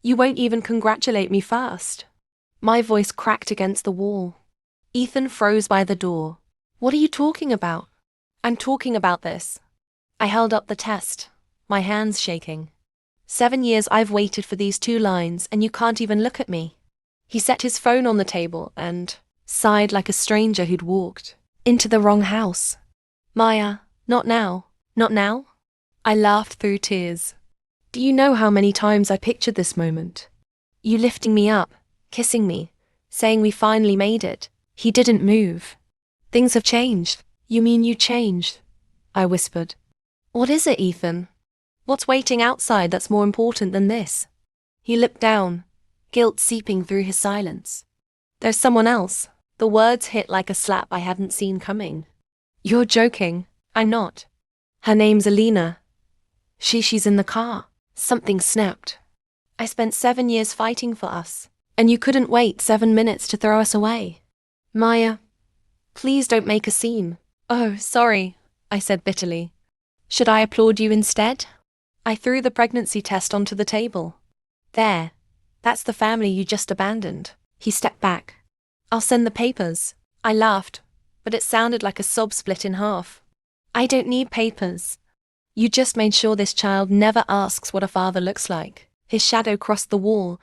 You won't even congratulate me first. My voice cracked against the wall. Ethan froze by the door. What are you talking about? I'm talking about this. I held up the test, my hands shaking. 7 years I've waited for these 2 lines and you can't even look at me. He set his phone on the table and sighed like a stranger who'd walked into the wrong house. Maya, not now. Not now? I laughed through tears. Do you know how many times I pictured this moment? You lifting me up, kissing me, saying we finally made it. He didn't move. Things have changed. You mean you changed? I whispered. What is it, Ethan? What's waiting outside that's more important than this? He looked down, guilt seeping through his silence. There's someone else. The words hit like a slap I hadn't seen coming. You're joking. I'm not. Her name's Alina. She's in the car. Something snapped. I spent 7 years fighting for us, and you couldn't wait 7 minutes to throw us away. Maya, please don't make a scene. Oh, sorry, I said bitterly. Should I applaud you instead? I threw the pregnancy test onto the table. There, that's the family you just abandoned. He stepped back. I'll send the papers. I laughed, but it sounded like a sob split in half. I don't need papers. You just made sure this child never asks what a father looks like. His shadow crossed the wall,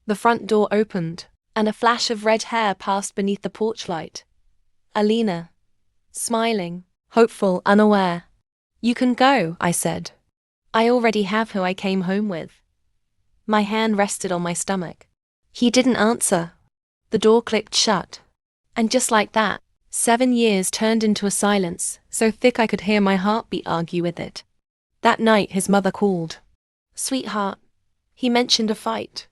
the front door opened, and a flash of red hair passed beneath the porch light. Alina, smiling, hopeful, unaware. You can go, I said. I already have who I came home with. My hand rested on my stomach. He didn't answer. The door clicked shut. And just like that, 7 years turned into a silence, so thick I could hear my heartbeat argue with it. That night his mother called. Sweetheart, he mentioned a fight.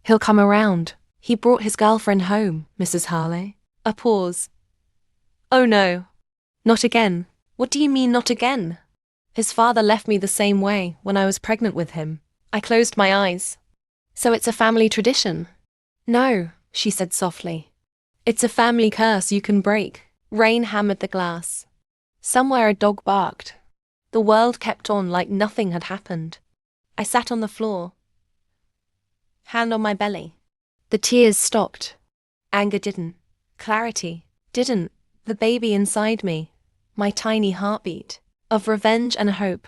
He'll come around. He brought his girlfriend home, Mrs. Harley. A pause. Oh no. Not again. What do you mean not again? His father left me the same way when I was pregnant with him. I closed my eyes. So it's a family tradition? No, she said softly. It's a family curse you can break. Rain hammered the glass. Somewhere a dog barked. The world kept on like nothing had happened. I sat on the floor, hand on my belly. The tears stopped. Anger didn't. Clarity didn't. The baby inside me, my tiny heartbeat, of revenge and hope,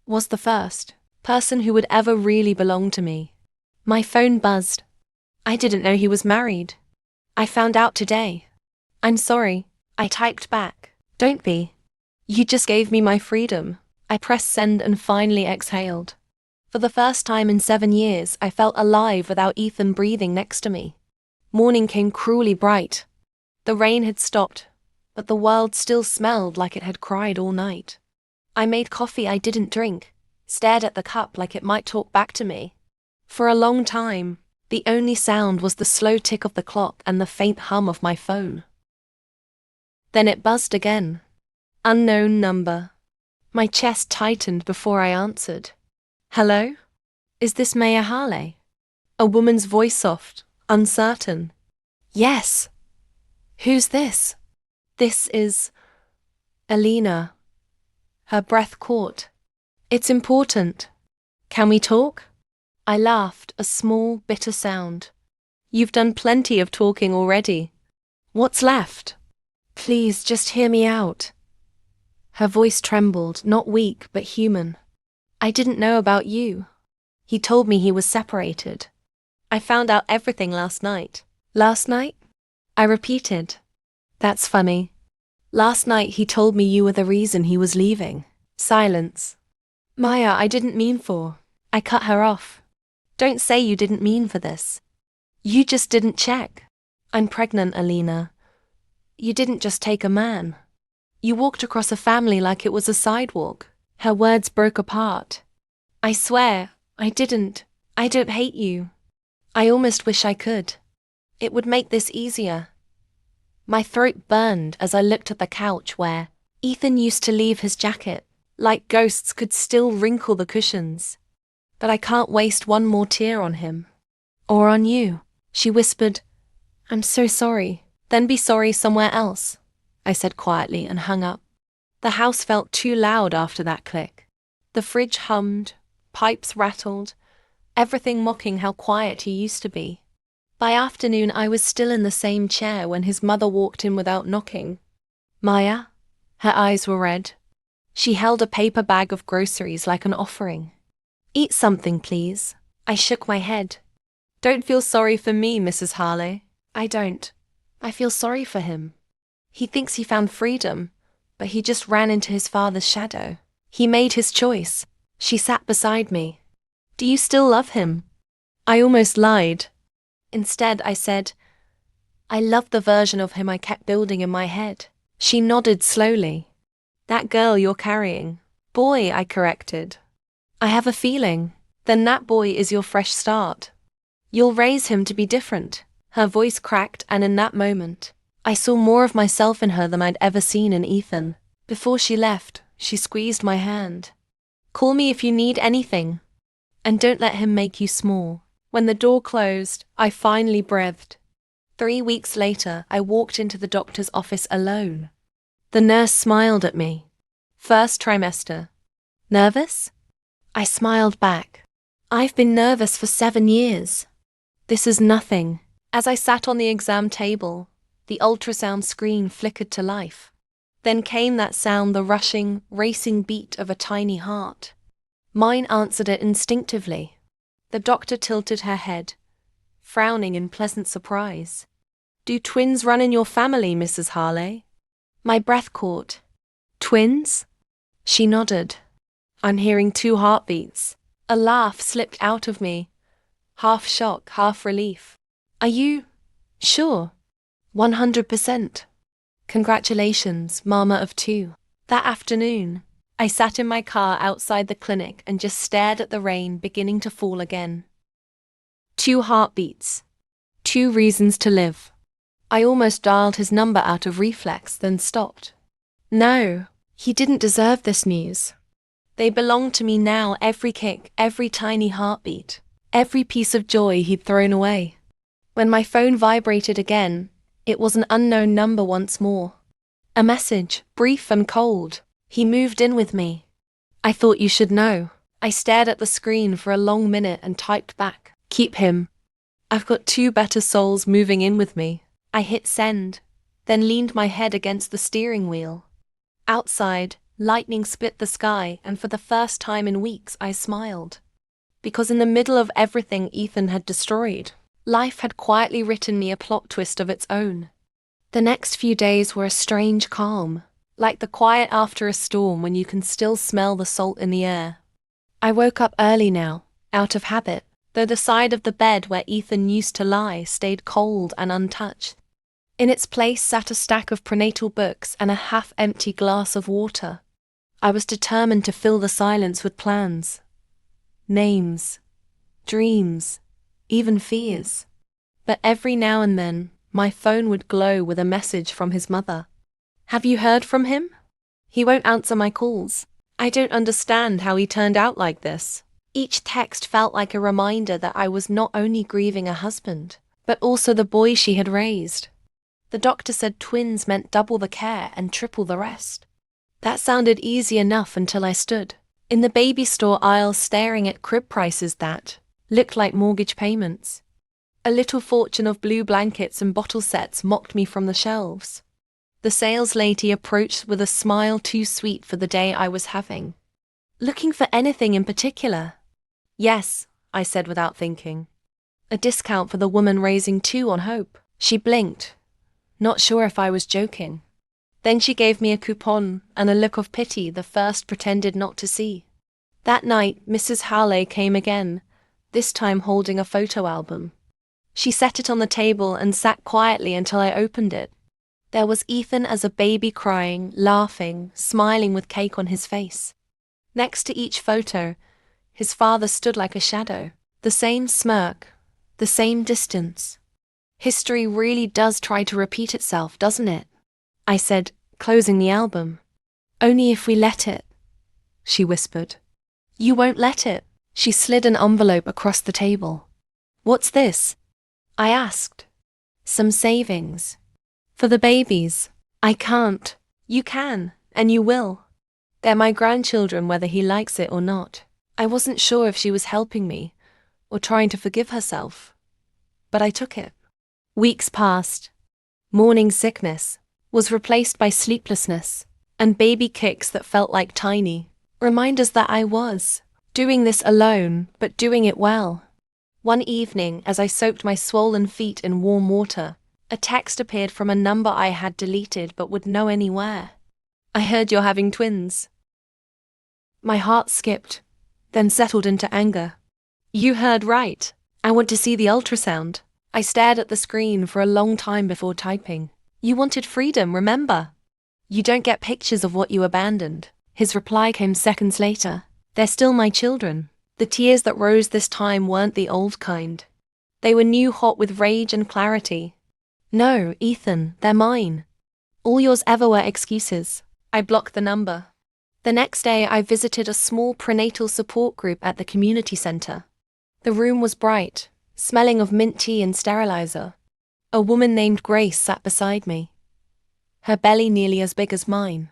was the first person who would ever really belong to me. My phone buzzed. I didn't know he was married. I found out today. I'm sorry, I typed back. Don't be. You just gave me my freedom. I pressed send and finally exhaled. For the first time in 7 years, I felt alive without Ethan breathing next to me. Morning came cruelly bright. The rain had stopped, but the world still smelled like it had cried all night. I made coffee I didn't drink, stared at the cup like it might talk back to me. For a long time, the only sound was the slow tick of the clock and the faint hum of my phone. Then it buzzed again. Unknown number. My chest tightened before I answered. Hello? Is this Maya Harley? A woman's voice soft, uncertain. Yes. Who's this? This is Alina. Her breath caught. It's important. Can we talk? I laughed, a small, bitter sound. You've done plenty of talking already. What's left? Please, just hear me out. Her voice trembled, not weak, but human. I didn't know about you. He told me he was separated. I found out everything last night. Last night? I repeated. That's funny. Last night he told me you were the reason he was leaving. Silence. Maya, I didn't mean for. I cut her off. Don't say you didn't mean for this. You just didn't check. I'm pregnant, Alina. You didn't just take a man. You walked across a family like it was a sidewalk. Her words broke apart. I swear, I didn't. I don't hate you. I almost wish I could. It would make this easier. My throat burned as I looked at the couch where Ethan used to leave his jacket, like ghosts could still wrinkle the cushions. But I can't waste one more tear on him. Or on you, she whispered. I'm so sorry. Then be sorry somewhere else, I said quietly and hung up. The house felt too loud after that click. The fridge hummed, pipes rattled, everything mocking how quiet he used to be. By afternoon, I was still in the same chair when his mother walked in without knocking. Maya? Her eyes were red. She held a paper bag of groceries like an offering. Eat something, please. I shook my head. Don't feel sorry for me, Mrs. Harley. I don't. I feel sorry for him. He thinks he found freedom, but he just ran into his father's shadow. He made his choice. She sat beside me. Do you still love him? I almost lied. Instead, I said, I love the version of him I kept building in my head. She nodded slowly. That girl you're carrying. Boy, I corrected. I have a feeling. Then that boy is your fresh start. You'll raise him to be different. Her voice cracked, and in that moment, I saw more of myself in her than I'd ever seen in Ethan. Before she left, she squeezed my hand. Call me if you need anything. And don't let him make you small. When the door closed, I finally breathed. 3 weeks later, I walked into the doctor's office alone. The nurse smiled at me. First trimester. Nervous? I smiled back. I've been nervous for 7 years. This is nothing. As I sat on the exam table, the ultrasound screen flickered to life. Then came that sound, the rushing, racing beat of a tiny heart. Mine answered it instinctively. The doctor tilted her head, frowning in pleasant surprise. Do twins run in your family, Mrs. Harley? My breath caught. Twins? She nodded. I'm hearing 2 heartbeats. A laugh slipped out of me. Half shock, half relief. Are you sure? 100%. Congratulations, mama of 2. That afternoon, I sat in my car outside the clinic and just stared at the rain beginning to fall again. 2 heartbeats. 2 reasons to live. I almost dialed his number out of reflex, then stopped. No, he didn't deserve this news. They belonged to me now, every kick, every tiny heartbeat, every piece of joy he'd thrown away. When my phone vibrated again, it was an unknown number once more. A message, brief and cold. He moved in with me. I thought you should know. I stared at the screen for a long minute and typed back, keep him. I've got 2 better souls moving in with me. I hit send, then leaned my head against the steering wheel. Outside, lightning split the sky, and for the first time in weeks I smiled. Because in the middle of everything Ethan had destroyed, life had quietly written me a plot twist of its own. The next few days were a strange calm, like the quiet after a storm when you can still smell the salt in the air. I woke up early now, out of habit, though the side of the bed where Ethan used to lie stayed cold and untouched. In its place sat a stack of prenatal books and a half-empty glass of water. I was determined to fill the silence with plans. Names. Dreams. Even fears. But every now and then, my phone would glow with a message from his mother. Have you heard from him? He won't answer my calls. I don't understand how he turned out like this. Each text felt like a reminder that I was not only grieving a husband, but also the boy she had raised. The doctor said twins meant double the care and triple the rest. That sounded easy enough until I stood in the baby store aisle staring at crib prices that looked like mortgage payments. A little fortune of blue blankets and bottle sets mocked me from the shelves. The sales lady approached with a smile too sweet for the day I was having. Looking for anything in particular? Yes, I said without thinking. A discount for the woman raising 2 on hope. She blinked, not sure if I was joking. Then she gave me a coupon and a look of pity the first pretended not to see. That night, Mrs. Harley came again, this time holding a photo album. She set it on the table and sat quietly until I opened it. There was Ethan as a baby crying, laughing, smiling with cake on his face. Next to each photo, his father stood like a shadow. The same smirk, the same distance. History really does try to repeat itself, doesn't it? I said, closing the album. Only if we let it, she whispered. You won't let it. She slid an envelope across the table. What's this? I asked. Some savings. For the babies. I can't. You can, and you will. They're my grandchildren whether he likes it or not. I wasn't sure if she was helping me, or trying to forgive herself. But I took it. Weeks passed. Morning sickness was replaced by sleeplessness, and baby kicks that felt like tiny reminders that I was doing this alone, but doing it well. One evening, as I soaked my swollen feet in warm water, a text appeared from a number I had deleted but would know anywhere. I heard you're having twins. My heart skipped, then settled into anger. You heard right. I want to see the ultrasound. I stared at the screen for a long time before typing. You wanted freedom, remember? You don't get pictures of what you abandoned. His reply came seconds later. They're still my children. The tears that rose this time weren't the old kind. They were new, hot with rage and clarity. No, Ethan, they're mine. All yours ever were excuses. I blocked the number. The next day I visited a small prenatal support group at the community center. The room was bright, smelling of mint tea and sterilizer. A woman named Grace sat beside me, her belly nearly as big as mine.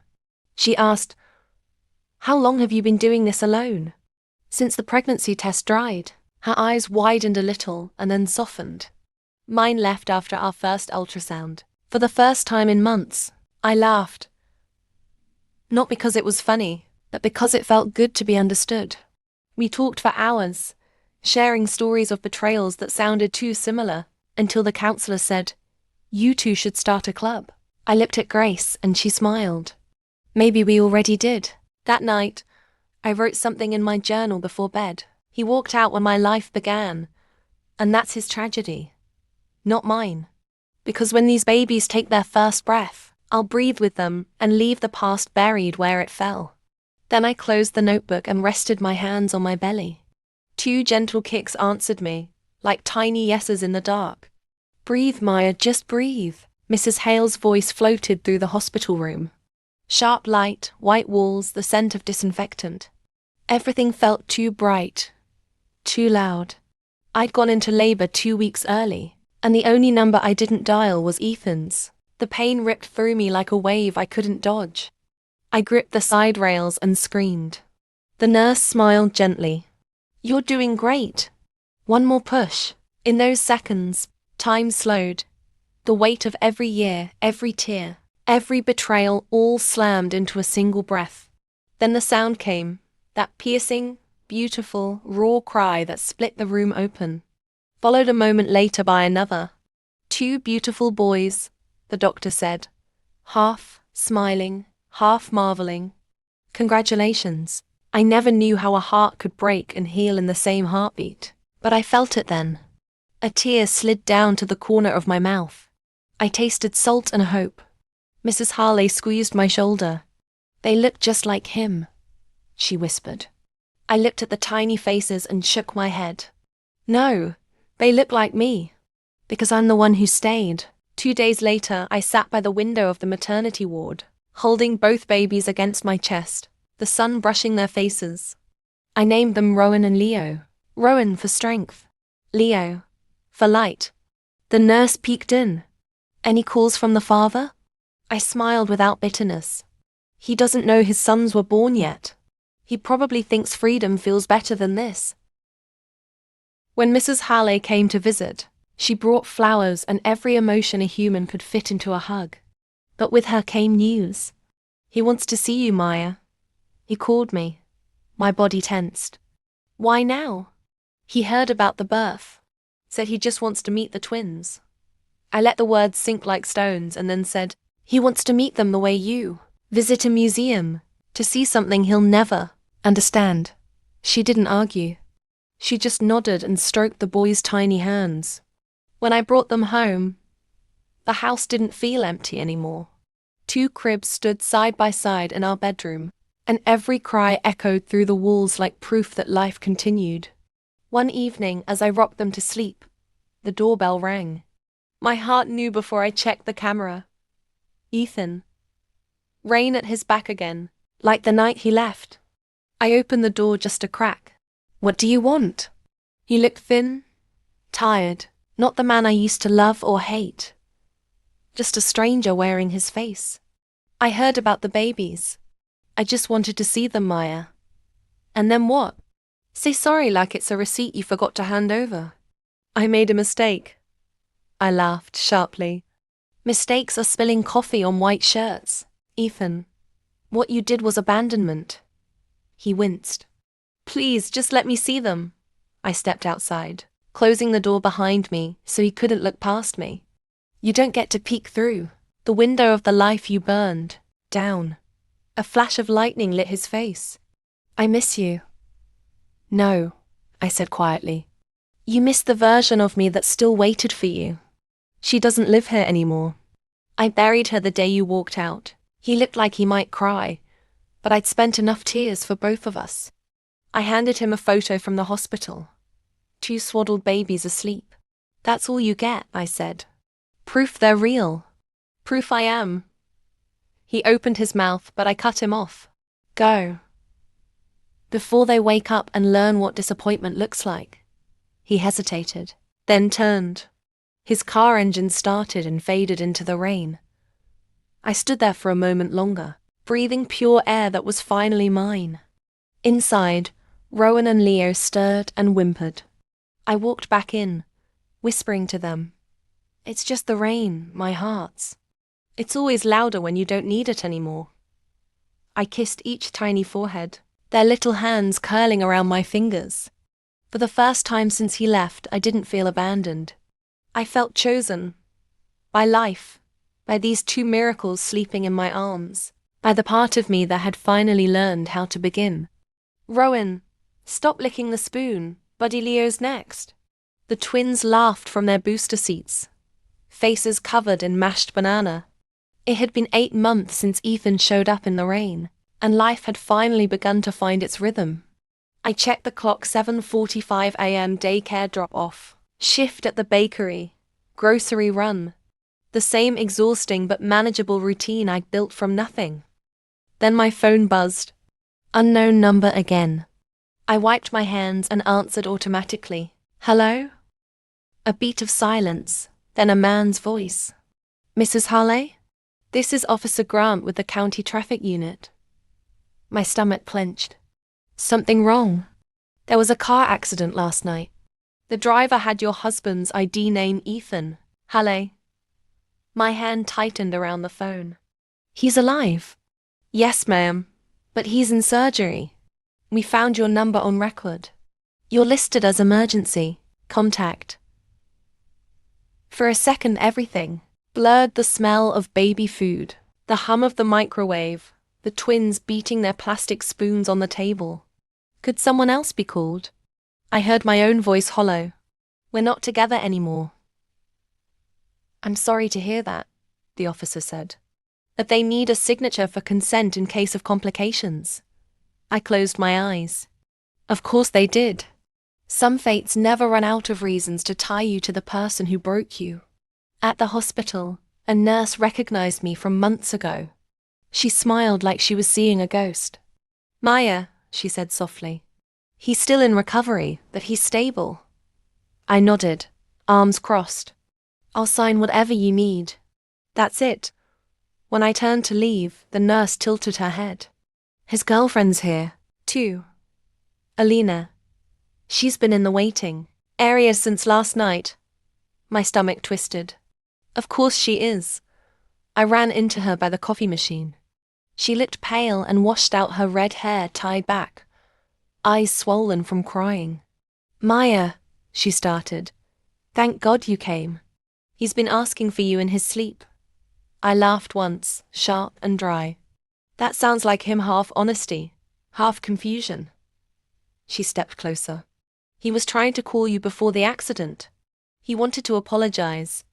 She asked, "How long have you been doing this alone?" "Since the pregnancy test dried." Her eyes widened a little and then softened. Mine left after our first ultrasound. For the first time in months, I laughed. Not because it was funny, but because it felt good to be understood. We talked for hours, sharing stories of betrayals that sounded too similar, until the counselor said, "You two should start a club." I looked at Grace and she smiled. Maybe we already did. That night, I wrote something in my journal before bed. He walked out when my life began, and that's his tragedy, not mine. Because when these babies take their first breath, I'll breathe with them and leave the past buried where it fell. Then I closed the notebook and rested my hands on my belly. 2 gentle kicks answered me, like tiny yeses in the dark. "Breathe, Maya, just breathe." Mrs. Hale's voice floated through the hospital room. Sharp light, white walls, the scent of disinfectant. Everything felt too bright, too loud. I'd gone into labor 2 weeks early, and the only number I didn't dial was Ethan's. The pain ripped through me like a wave I couldn't dodge. I gripped the side rails and screamed. The nurse smiled gently. "You're doing great. One more push." In those seconds, time slowed. The weight of every year, every tear, every betrayal all slammed into a single breath. Then the sound came, that piercing, beautiful, raw cry that split the room open, followed a moment later by another. 2 beautiful boys, the doctor said, half smiling, half marveling. Congratulations. I never knew how a heart could break and heal in the same heartbeat, but I felt it then. A tear slid down to the corner of my mouth. I tasted salt and hope. Mrs. Harley squeezed my shoulder. "They look just like him," she whispered. I looked at the tiny faces and shook my head. "No, they look like me, because I'm the one who stayed." 2 days later, I sat by the window of the maternity ward, holding both babies against my chest, the sun brushing their faces. I named them Rowan and Leo. Rowan for strength, Leo for light. The nurse peeked in. "Any calls from the father?" I smiled without bitterness. He doesn't know his sons were born yet. He probably thinks freedom feels better than this. When Mrs. Harley came to visit, she brought flowers and every emotion a human could fit into a hug. But with her came news. "He wants to see you, Maya." He called me. My body tensed. "Why now?" "He heard about the birth. Said he just wants to meet the twins." I let the words sink like stones and then said, "He wants to meet them the way you visit a museum, to see something he'll never understand." She didn't argue. She just nodded and stroked the boys' tiny hands. When I brought them home, the house didn't feel empty anymore. 2 cribs stood side by side in our bedroom, and every cry echoed through the walls like proof that life continued. One evening, as I rocked them to sleep, the doorbell rang. My heart knew before I checked the camera. Ethan. Rain at his back again, like the night he left. I opened the door just a crack. "What do you want?" He looked thin, tired, not the man I used to love or hate. Just a stranger wearing his face. "I heard about the babies. I just wanted to see them, Maya." "And then what?" Say sorry like it's a receipt you forgot to hand over. I made a mistake. I laughed sharply. Mistakes are spilling coffee on white shirts, Ethan. What you did was abandonment. He winced. Please, just let me see them. I stepped outside, closing the door behind me so he couldn't look past me. You don't get to peek through the window of the life you burned down. A flash of lightning lit his face. I miss you. No, I said quietly. You miss the version of me that still waited for you. She doesn't live here anymore. I buried her the day you walked out. He looked like he might cry, but I'd spent enough tears for both of us. I handed him a photo from the hospital. 2 swaddled babies asleep. That's all you get, I said. Proof they're real. Proof I am. He opened his mouth, but I cut him off. Go. Before they wake up and learn what disappointment looks like. He hesitated, then turned. His car engine started and faded into the rain. I stood there for a moment longer, breathing pure air that was finally mine. Inside, Rowan and Leo stirred and whimpered. I walked back in, whispering to them. It's just the rain, my hearts. It's always louder when you don't need it anymore. I kissed each tiny forehead, their little hands curling around my fingers. For the first time since he left, I didn't feel abandoned. I felt chosen. By life. By these 2 miracles sleeping in my arms. By the part of me that had finally learned how to begin. Rowan, stop licking the spoon. Buddy Leo's next. The twins laughed from their booster seats. Faces covered in mashed banana. It had been 8 months since Ethan showed up in the rain, and life had finally begun to find its rhythm. I checked the clock. 7:45 a.m. daycare drop-off, shift at the bakery, grocery run. The same exhausting but manageable routine I'd built from nothing. Then my phone buzzed. Unknown number again. I wiped my hands and answered automatically. Hello? A beat of silence, then a man's voice. Mrs. Harley? This is Officer Grant with the county traffic unit. My stomach clenched. Something wrong. There was a car accident last night. The driver had your husband's ID name, Ethan. Harley. My hand tightened around the phone. He's alive. Yes, ma'am. But he's in surgery. We found your number on record. You're listed as emergency contact. For a second, everything blurred. The smell of baby food, the hum of the microwave, the twins beating their plastic spoons on the table. Could someone else be called? I heard my own voice hollow. We're not together anymore. I'm sorry to hear that, the officer said. That they need a signature for consent in case of complications. I closed my eyes. Of course they did. Some fates never run out of reasons to tie you to the person who broke you. At the hospital, a nurse recognized me from months ago. She smiled like she was seeing a ghost. Maya, she said softly. He's still in recovery, but he's stable. I nodded, arms crossed. I'll sign whatever you need. That's it. When I turned to leave, the nurse tilted her head. His girlfriend's here, too. Alina. She's been in the waiting area since last night. My stomach twisted. Of course she is. I ran into her by the coffee machine. She looked pale and washed out her red hair tied back, eyes swollen from crying. Maya, she started. Thank God you came. He's been asking for you in his sleep. I laughed once, sharp and dry. That sounds like him, half honesty, half confusion. She stepped closer. He was trying to call you before the accident. He wanted to apologize.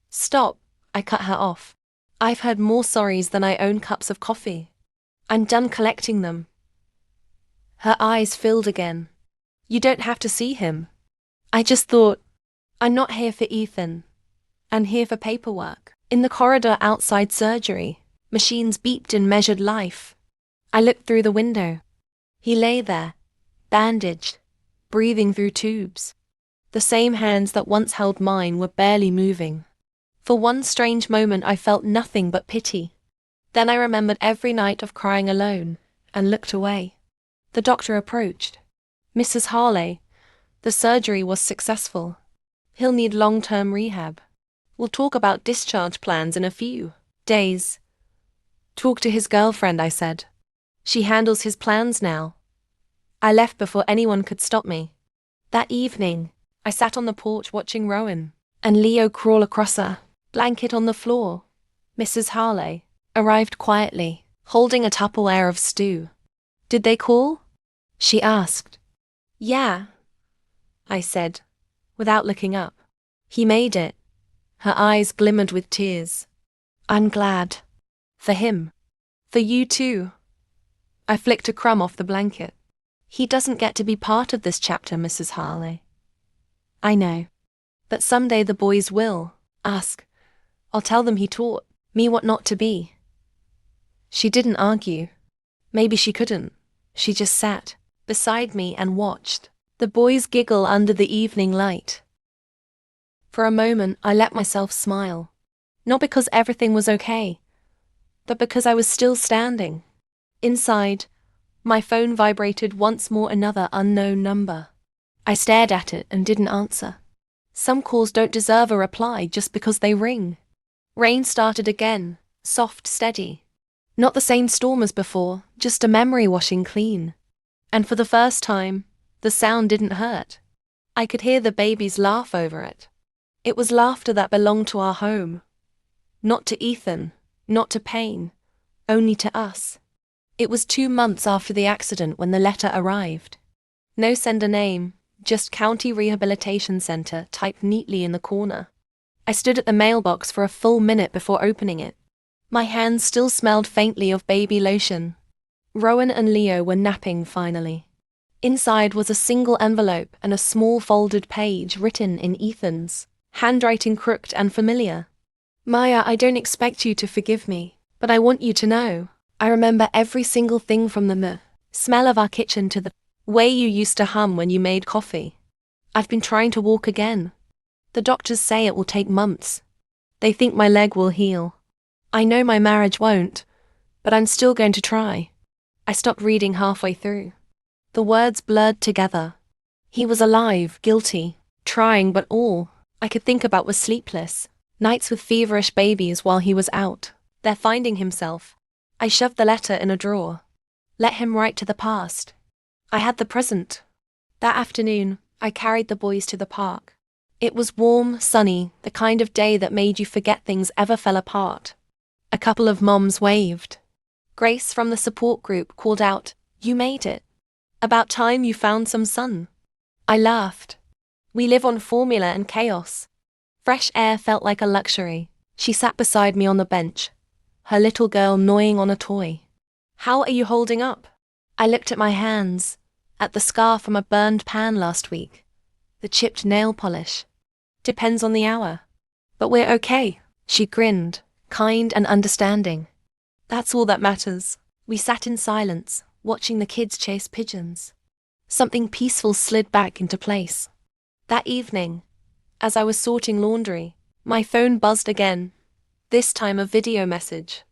Stop, I cut her off. I've heard more sorries than I own cups of coffee. I'm done collecting them. Her eyes filled again. You don't have to see him. I just thought, I'm not here for Ethan. I'm here for paperwork. In the corridor outside surgery, machines beeped and measured life. I looked through the window. He lay there, bandaged, breathing through tubes. The same hands that once held mine were barely moving. For one strange moment I felt nothing but pity. Then I remembered every night of crying alone, and looked away. The doctor approached. Mrs. Harley, the surgery was successful. He'll need long-term rehab. We'll talk about discharge plans in a few days. Talk to his girlfriend, I said. She handles his plans now. I left before anyone could stop me. That evening, I sat on the porch watching Rowan and Leo crawl across a blanket on the floor. Mrs. Harley arrived quietly, holding a Tupperware of stew. Did they call? She asked. Yeah, I said, without looking up. He made it. Her eyes glimmered with tears. I'm glad. For him. For you too. I flicked a crumb off the blanket. He doesn't get to be part of this chapter, Mrs. Harley. I know. But someday the boys will. Ask. I'll tell them he taught me what not to be. She didn't argue. Maybe she couldn't. She just sat beside me and watched the boys giggle under the evening light. For a moment, I let myself smile. Not because everything was okay, but because I was still standing. Inside, my phone vibrated once more, another unknown number. I stared at it and didn't answer. Some calls don't deserve a reply just because they ring. Rain started again, soft, steady. Not the same storm as before, just a memory washing clean. And for the first time, the sound didn't hurt. I could hear the babies laugh over it. It was laughter that belonged to our home. Not to Ethan, not to Payne, only to us. It was 2 months after the accident when the letter arrived. No sender name, just County Rehabilitation Center typed neatly in the corner. I stood at the mailbox for a full minute before opening it. My hands still smelled faintly of baby lotion. Rowan and Leo were napping finally. Inside was a single envelope and a small folded page written in Ethan's handwriting, crooked and familiar. Maya, I don't expect you to forgive me, but I want you to know. I remember every single thing from the smell of our kitchen to the way you used to hum when you made coffee. I've been trying to walk again. The doctors say it will take months. They think my leg will heal. I know my marriage won't, but I'm still going to try. I stopped reading halfway through. The words blurred together. He was alive, guilty, trying, but all I could think about was sleepless nights with feverish babies while he was out there finding himself. I shoved the letter in a drawer. Let him write to the past. I had the present. That afternoon, I carried the boys to the park. It was warm, sunny, the kind of day that made you forget things ever fell apart. A couple of moms waved. Grace from the support group called out, "You made it. About time you found some sun." I laughed. We live on formula and chaos. Fresh air felt like a luxury. She sat beside me on the bench, her little girl gnawing on a toy. How are you holding up? I looked at my hands, at the scar from a burned pan last week, the chipped nail polish. Depends on the hour. But we're okay. She grinned, kind and understanding. That's all that matters. We sat in silence, watching the kids chase pigeons. Something peaceful slid back into place. That evening, as I was sorting laundry, my phone buzzed again, this time a video message.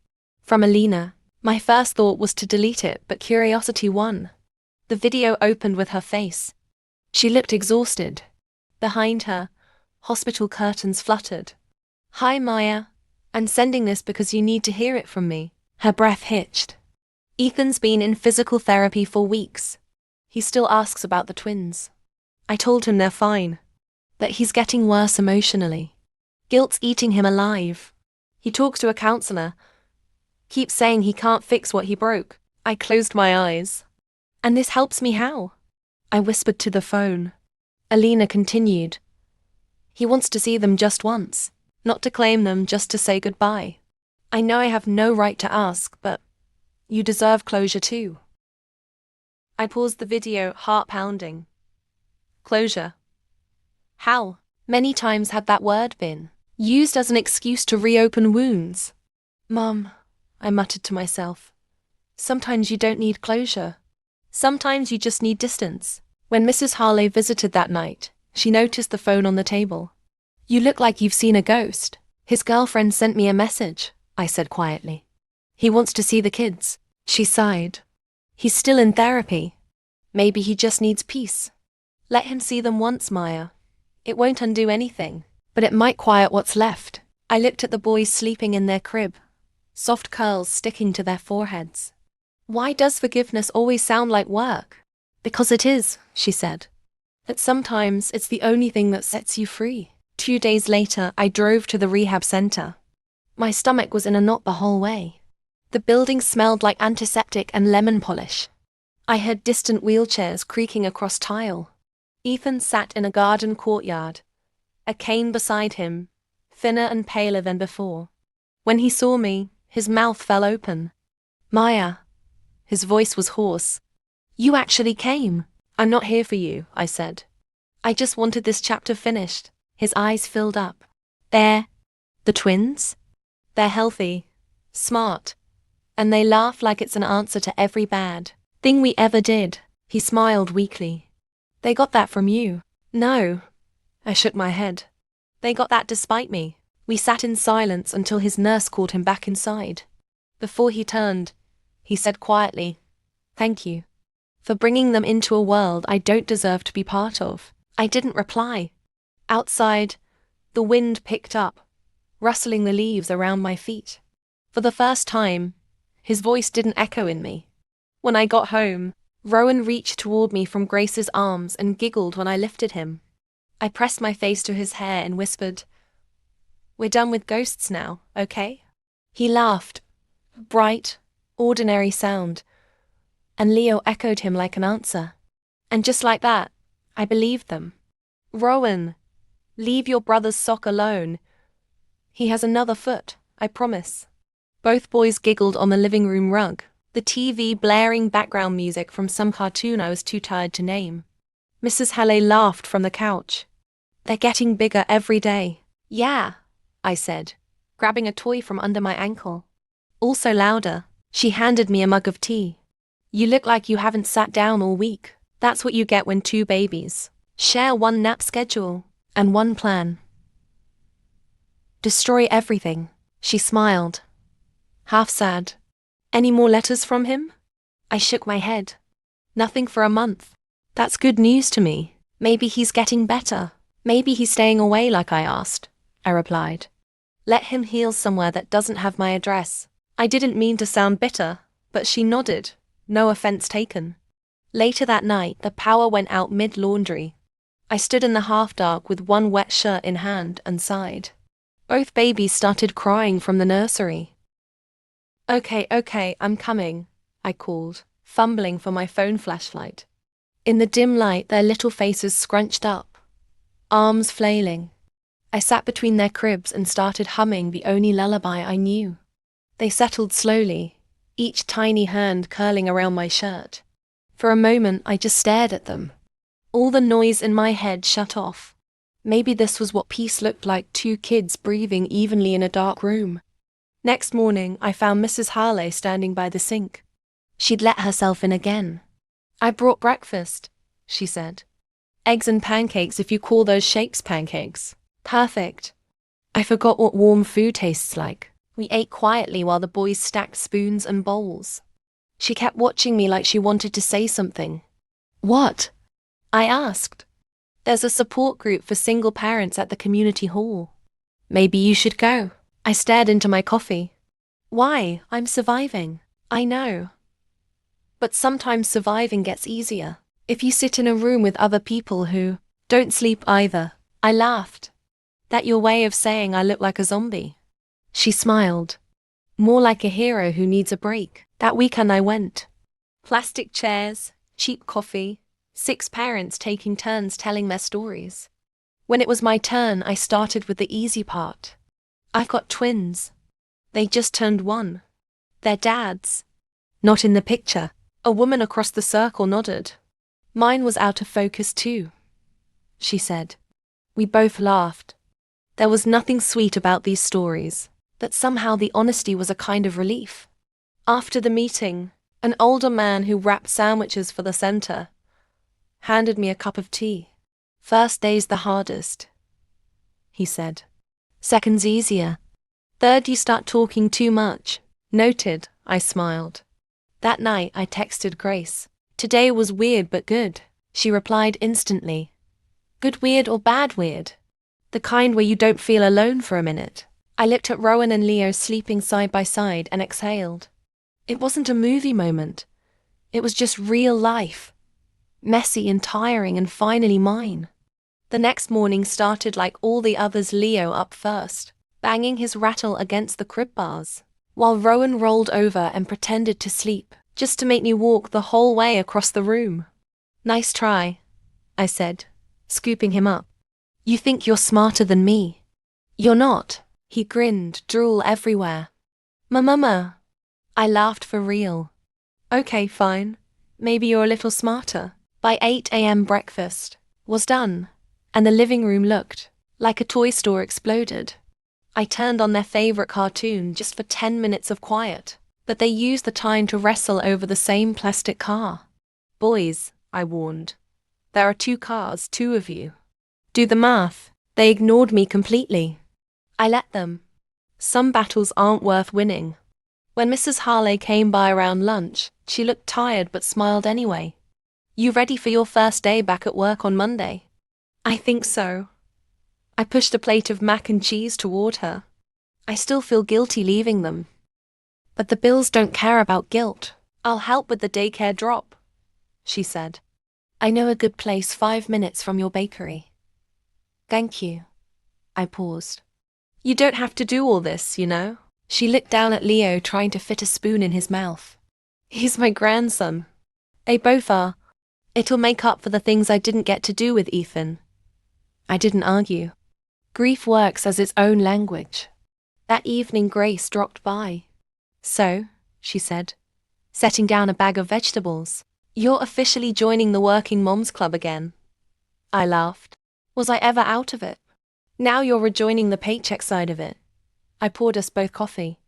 From Alina. My first thought was to delete it, but curiosity won. The video opened with her face. She looked exhausted. Behind her, hospital curtains fluttered. "Hi, Maya. I'm sending this because you need to hear it from me." Her breath hitched. "Ethan's been in physical therapy for weeks. He still asks about the twins. I told him they're fine. But he's getting worse emotionally. Guilt's eating him alive. He talks to a counselor. Keeps saying he can't fix what he broke." I closed my eyes. "And this helps me how?" I whispered to the phone. Alina continued. "He wants to see them just once, not to claim them, just to say goodbye. I know I have no right to ask, but you deserve closure too." I paused the video, heart pounding. Closure. How many times had that word been used as an excuse to reopen wounds? "Mum," I muttered to myself, "sometimes you don't need closure. Sometimes you just need distance." When Mrs. Harley visited that night, she noticed the phone on the table. "You look like you've seen a ghost. His girlfriend sent me a message," I said quietly. "He wants to see the kids." She sighed. "He's still in therapy." Maybe he just needs peace. Let him see them once, Maya. It won't undo anything, but it might quiet what's left. I looked at the boys sleeping in their crib, soft curls sticking to their foreheads. Why does forgiveness always sound like work? Because it is, she said. But sometimes it's the only thing that sets you free. 2 days later, I drove to the rehab center. My stomach was in a knot the whole way. The building smelled like antiseptic and lemon polish. I heard distant wheelchairs creaking across tile. Ethan sat in a garden courtyard, a cane beside him, thinner and paler than before. When he saw me, his mouth fell open. Maya. His voice was hoarse. You actually came. I'm not here for you, I said. I just wanted this chapter finished. His eyes filled up. The twins? They're healthy, smart, and they laugh like it's an answer to every bad thing we ever did. He smiled weakly. They got that from you. No. I shook my head. They got that despite me. We sat in silence until his nurse called him back inside. Before he turned, he said quietly, "Thank you for bringing them into a world I don't deserve to be part of." I didn't reply. Outside, the wind picked up, rustling the leaves around my feet. For the first time, his voice didn't echo in me. When I got home, Rowan reached toward me from Grace's arms and giggled when I lifted him. I pressed my face to his hair and whispered, "We're done with ghosts now, okay?" He laughed, bright, ordinary sound, and Leo echoed him like an answer. And just like that, I believed them. Rowan, leave your brother's sock alone. He has another foot, I promise. Both boys giggled on the living room rug, the TV blaring background music from some cartoon I was too tired to name. Mrs. Halley laughed from the couch. They're getting bigger every day. Yeah, I said, grabbing a toy from under my ankle. Also louder, she handed me a mug of tea. You look like you haven't sat down all week. That's what you get when 2 babies share one nap schedule and one plan. Destroy everything, she smiled, half sad. Any more letters from him? I shook my head. Nothing for a month. That's good news to me. Maybe he's getting better. Maybe he's staying away like I asked, I replied. Let him heal somewhere that doesn't have my address. I didn't mean to sound bitter, but she nodded, no offense taken. Later that night, the power went out mid-laundry. I stood in the half-dark with one wet shirt in hand and sighed. Both babies started crying from the nursery. Okay, I'm coming, I called, fumbling for my phone flashlight. In the dim light, their little faces scrunched up, arms flailing. I sat between their cribs and started humming the only lullaby I knew. They settled slowly, each tiny hand curling around my shirt. For a moment, I just stared at them. All the noise in my head shut off. Maybe this was what peace looked like, 2 kids breathing evenly in a dark room. Next morning, I found Mrs. Harley standing by the sink. She'd let herself in again. I brought breakfast, she said. Eggs and pancakes if you call those shapes pancakes. Perfect. I forgot what warm food tastes like. We ate quietly while the boys stacked spoons and bowls. She kept watching me like she wanted to say something. What? I asked. There's a support group for single parents at the community hall. Maybe you should go. I stared into my coffee. Why? I'm surviving. I know. But sometimes surviving gets easier if you sit in a room with other people who don't sleep either. I laughed. That your way of saying I look like a zombie? She smiled. More like a hero who needs a break. That weekend I went. Plastic chairs, cheap coffee, 6 parents taking turns telling their stories. When it was my turn, I started with the easy part. I've got twins. They just turned 1. They're dads. Not in the picture. A woman across the circle nodded. Mine was out of focus too, she said. We both laughed. There was nothing sweet about these stories, that somehow the honesty was a kind of relief. After the meeting, an older man who wrapped sandwiches for the center handed me a cup of tea. First day's the hardest, he said. Second's easier. Third, you start talking too much. Noted, I smiled. That night I texted Grace. Today was weird but good, she replied instantly. Good weird or bad weird? The kind where you don't feel alone for a minute. I looked at Rowan and Leo sleeping side by side and exhaled. It wasn't a movie moment. It was just real life. Messy and tiring and finally mine. The next morning started like all the others, Leo up first, banging his rattle against the crib bars, while Rowan rolled over and pretended to sleep, just to make me walk the whole way across the room. Nice try, I said, scooping him up. You think you're smarter than me. You're not, he grinned, drool everywhere. Mama. I laughed for real. Okay, fine. Maybe you're a little smarter. By 8 a.m. breakfast was done, and the living room looked like a toy store exploded. I turned on their favorite cartoon just for 10 minutes of quiet, but they used the time to wrestle over the same plastic car. Boys, I warned. There are 2 cars, 2 of you. Do the math. They ignored me completely. I let them. Some battles aren't worth winning. When Mrs. Harley came by around lunch, she looked tired but smiled anyway. You ready for your first day back at work on Monday? I think so. I pushed a plate of mac and cheese toward her. I still feel guilty leaving them. But the Bills don't care about guilt. I'll help with the daycare drop, she said. I know a good place 5 minutes from your bakery. Thank you. I paused. You don't have to do all this, you know. She looked down at Leo, trying to fit a spoon in his mouth. He's my grandson. They both are. It'll make up for the things I didn't get to do with Ethan. I didn't argue. Grief works as its own language. That evening Grace dropped by. So, she said, setting down a bag of vegetables, you're officially joining the Working Moms Club again. I laughed. Was I ever out of it? Now you're rejoining the paycheck side of it. I poured us both coffee.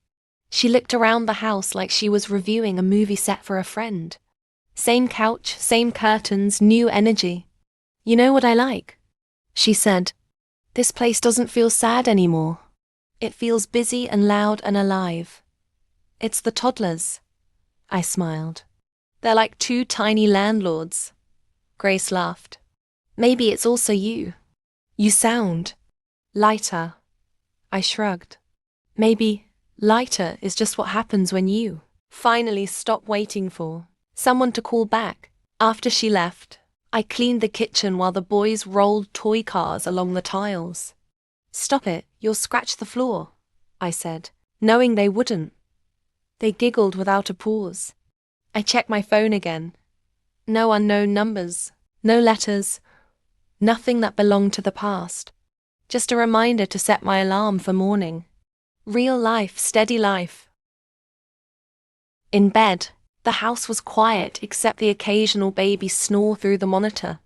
She looked around the house like she was reviewing a movie set for a friend. Same couch, same curtains, new energy. You know what I like? She said. This place doesn't feel sad anymore. It feels busy and loud and alive. It's the toddlers. I smiled. They're like 2 tiny landlords. Grace laughed. Maybe it's also you. You sound lighter. I shrugged. Maybe lighter is just what happens when you finally stop waiting for someone to call back. After she left, I cleaned the kitchen while the boys rolled toy cars along the tiles. Stop it, you'll scratch the floor, I said, knowing they wouldn't. They giggled without a pause. I checked my phone again. No unknown numbers, no letters, nothing that belonged to the past. Just a reminder to set my alarm for morning. Real life, steady life. In bed, the house was quiet except the occasional baby snore through the monitor.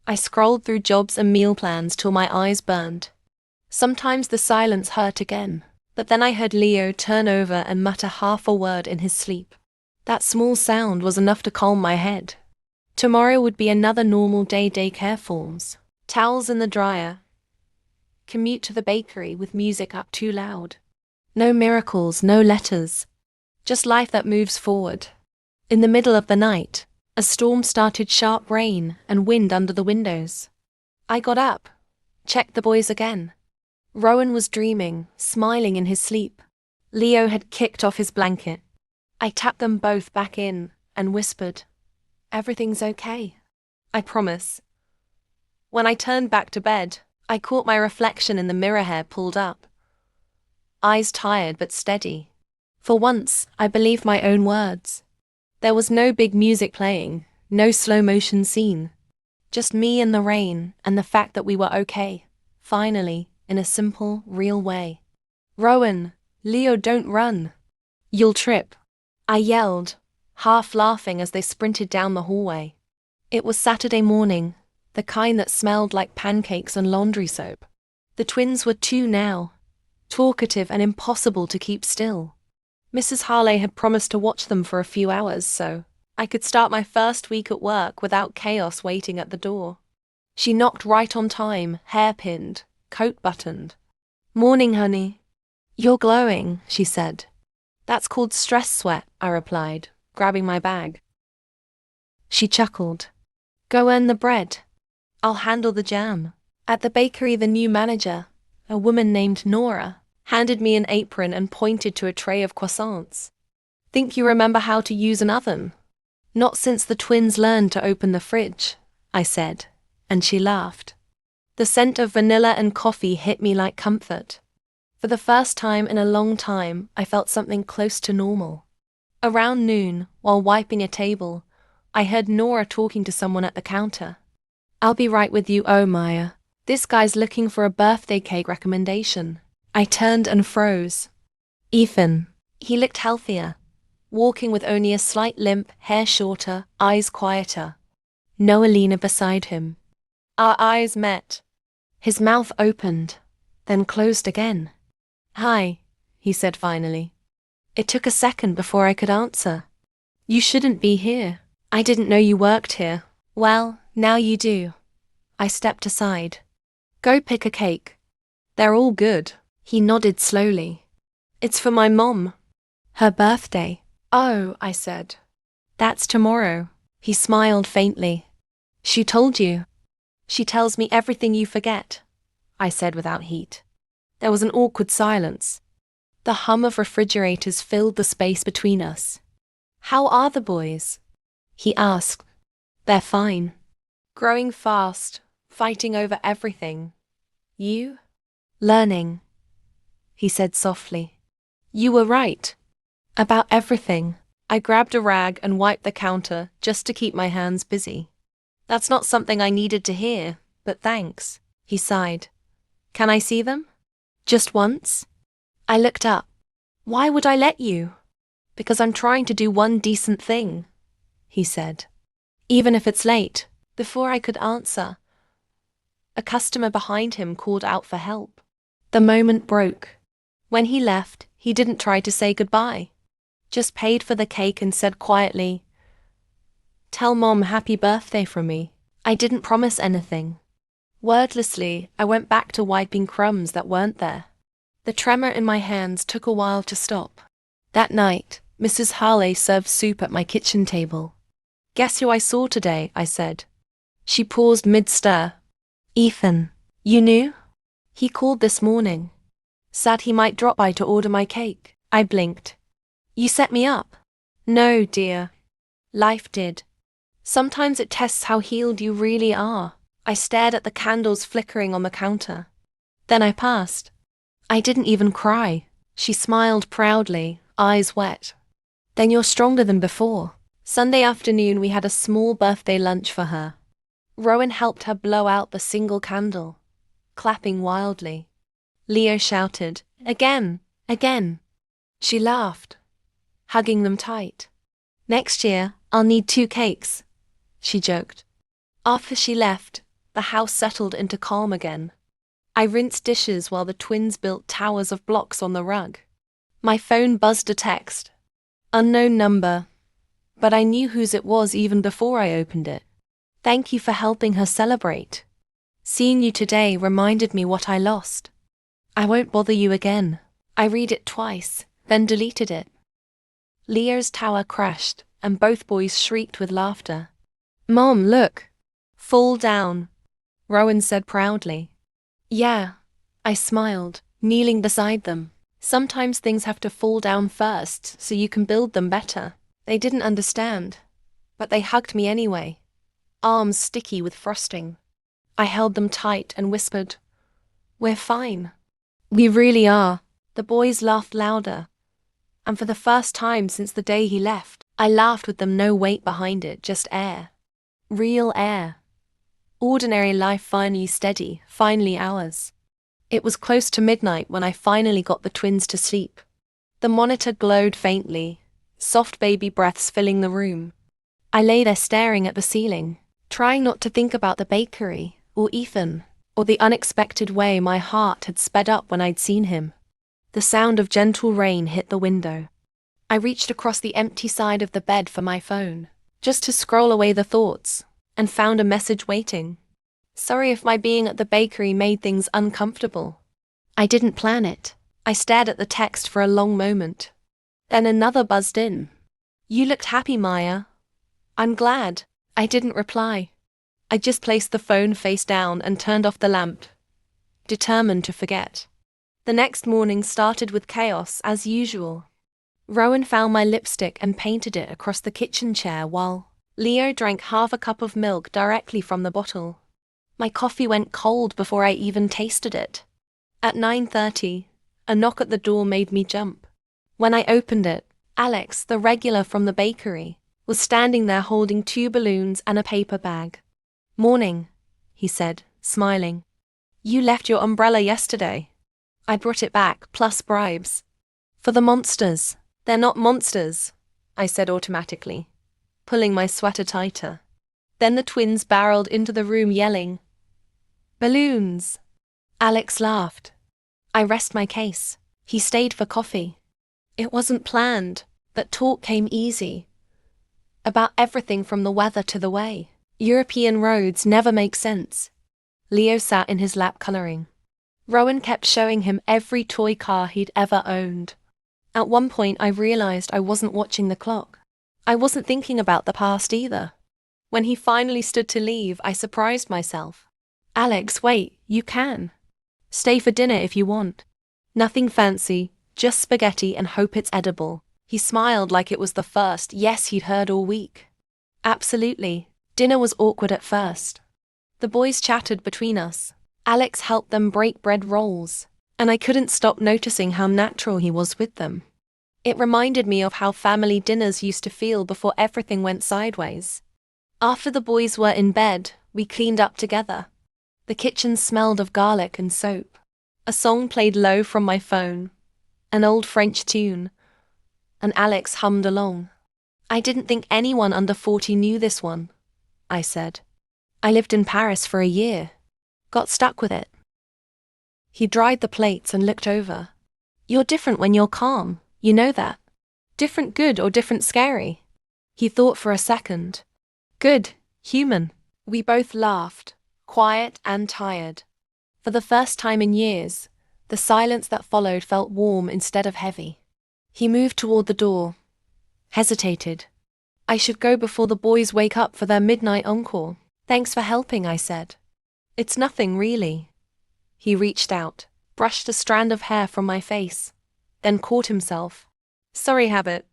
I scrolled through jobs and meal plans till my eyes burned. Sometimes the silence hurt again, but then I heard Leo turn over and mutter half a word in his sleep. That small sound was enough to calm my head. Tomorrow would be another normal day daycare forms. Towels in the dryer. Commute to the bakery with music up too loud. No miracles, no letters. Just life that moves forward. In the middle of the night, a storm started, sharp rain and wind under the windows. I got up, checked the boys again. Rowan was dreaming, smiling in his sleep. Leo had kicked off his blanket. I tapped them both back in and whispered, "Everything's okay. I promise." When I turned back to bed, I caught my reflection in the mirror, hair pulled up. Eyes tired but steady. For once, I believed my own words. There was no big music playing, no slow-motion scene. Just me and the rain and the fact that we were okay, finally, in a simple, real way. "Rowan, Leo, don't run. You'll trip," I yelled, half laughing as they sprinted down the hallway. It was Saturday morning, the kind that smelled like pancakes and laundry soap. The twins were 2 now, talkative and impossible to keep still. Mrs. Harley had promised to watch them for a few hours so I could start my first week at work without chaos waiting at the door. She knocked right on time, hair pinned, coat buttoned. "Morning, honey." "You're glowing," she said. "That's called stress sweat," I replied, grabbing my bag. She chuckled. Go earn the bread. I'll handle the jam. At the bakery, the new manager, a woman named Nora, handed me an apron and pointed to a tray of croissants. Think you remember how to use an oven? Not since the twins learned to open the fridge, I said, and she laughed. The scent of vanilla and coffee hit me like comfort. For the first time in a long time, I felt something close to normal. Around noon, while wiping a table, I heard Nora talking to someone at the counter. I'll be right with you, oh Maya. This guy's looking for a birthday cake recommendation. I turned and froze. Ethan. He looked healthier, walking with only a slight limp, hair shorter, eyes quieter. Noelina beside him. Our eyes met. His mouth opened, then closed again. Hi, he said finally. It took a second before I could answer. You shouldn't be here. I didn't know you worked here. Well, now you do. I stepped aside. Go pick a cake. They're all good. He nodded slowly. It's for my mom. Her birthday. Oh, I said. That's tomorrow. He smiled faintly. She told you. She tells me everything you forget, I said without heat. There was an awkward silence. The hum of refrigerators filled the space between us. How are the boys? He asked. They're fine. Growing fast, fighting over everything. You? Learning, he said softly. You were right. About everything. I grabbed a rag and wiped the counter just to keep my hands busy. That's not something I needed to hear, but thanks, he sighed. Can I see them? Just once? I looked up. Why would I let you? Because I'm trying to do one decent thing, he said. Even if it's late. Before I could answer, a customer behind him called out for help. The moment broke. When he left, he didn't try to say goodbye. Just paid for the cake and said quietly, Tell Mom happy birthday from me. I didn't promise anything. Wordlessly, I went back to wiping crumbs that weren't there. The tremor in my hands took a while to stop. That night, Mrs. Harley served soup at my kitchen table. Guess who I saw today, I said. She paused mid-stir. Ethan. You knew? He called this morning. Said he might drop by to order my cake. I blinked. You set me up? No, dear. Life did. Sometimes it tests how healed you really are. I stared at the candles flickering on the counter. Then I passed. I didn't even cry. She smiled proudly, eyes wet. Then you're stronger than before. Sunday afternoon we had a small birthday lunch for her. Rowan helped her blow out the single candle, clapping wildly. Leo shouted, Again! Again! She laughed, hugging them tight. Next year, I'll need 2 cakes, she joked. After she left, the house settled into calm again. I rinsed dishes while the twins built towers of blocks on the rug. My phone buzzed a text. Unknown number, but I knew whose it was even before I opened it. Thank you for helping her celebrate. Seeing you today reminded me what I lost. I won't bother you again. I read it twice, then deleted it. Leo's tower crashed, and both boys shrieked with laughter. Mom, look! Fall down, Rowan said proudly. Yeah, I smiled, kneeling beside them. Sometimes things have to fall down first, so you can build them better. They didn't understand, but they hugged me anyway, arms sticky with frosting. I held them tight and whispered, We're fine. We really are. The boys laughed louder, and for the first time since the day he left, I laughed with them, no weight behind it, just air. Real air. Ordinary life finally steady, finally ours. It was close to midnight when I finally got the twins to sleep. The monitor glowed faintly, soft baby breaths filling the room. I lay there staring at the ceiling, trying not to think about the bakery, or Ethan, or the unexpected way my heart had sped up when I'd seen him. The sound of gentle rain hit the window. I reached across the empty side of the bed for my phone, just to scroll away the thoughts, and found a message waiting. Sorry if my being at the bakery made things uncomfortable. I didn't plan it. I stared at the text for a long moment. Then another buzzed in. You looked happy, Maya. I'm glad. I didn't reply. I just placed the phone face down and turned off the lamp, determined to forget. The next morning started with chaos as usual. Rowan found my lipstick and painted it across the kitchen chair while Leo drank half a cup of milk directly from the bottle. My coffee went cold before I even tasted it. At 9:30, a knock at the door made me jump. When I opened it, Alex, the regular from the bakery, was standing there holding 2 balloons and a paper bag. "Morning," he said, smiling. "You left your umbrella yesterday." I brought it back, plus bribes. "For the monsters." "They're not monsters," I said automatically, pulling my sweater tighter. Then the twins barreled into the room yelling, "Balloons!" Alex laughed. I rest my case. He stayed for coffee. It wasn't planned, but talk came easy. About everything from the weather to the way European roads never make sense. Leo sat in his lap coloring. Rowan kept showing him every toy car he'd ever owned. At one point I realized I wasn't watching the clock. I wasn't thinking about the past either. When he finally stood to leave, I surprised myself. "Alex, wait, you can. Stay for dinner if you want. Nothing fancy, just spaghetti and hope it's edible." He smiled like it was the first yes he'd heard all week. Absolutely. Dinner was awkward at first. The boys chattered between us. Alex helped them break bread rolls, and I couldn't stop noticing how natural he was with them. It reminded me of how family dinners used to feel before everything went sideways. After the boys were in bed, we cleaned up together. The kitchen smelled of garlic and soap. A song played low from my phone, an old French tune, and Alex hummed along. "I didn't think anyone under 40 knew this one," I said. "I lived in Paris for a year. Got stuck with it." He dried the plates and looked over. "You're different when you're calm, you know that. Different good or different scary?" He thought for a second. "Good, human." We both laughed, quiet and tired. For the first time in years, the silence that followed felt warm instead of heavy. He moved toward the door, hesitated. "I should go before the boys wake up for their midnight encore." "Thanks for helping," I said. "It's nothing, really." He reached out, brushed a strand of hair from my face, then caught himself. "Sorry, habit."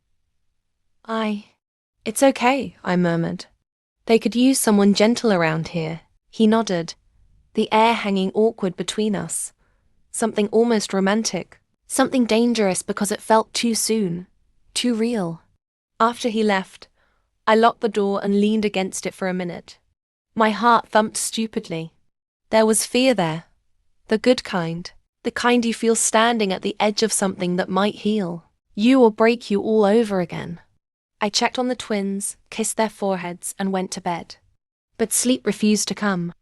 "It's okay," I murmured. "They could use someone gentle around here." He nodded, the air hanging awkward between us. Something almost romantic, something dangerous because it felt too soon, too real. After he left, I locked the door and leaned against it for a minute. My heart thumped stupidly. There was fear there. The good kind. The kind you feel standing at the edge of something that might heal you or break you all over again. I checked on the twins, kissed their foreheads, and went to bed. But sleep refused to come.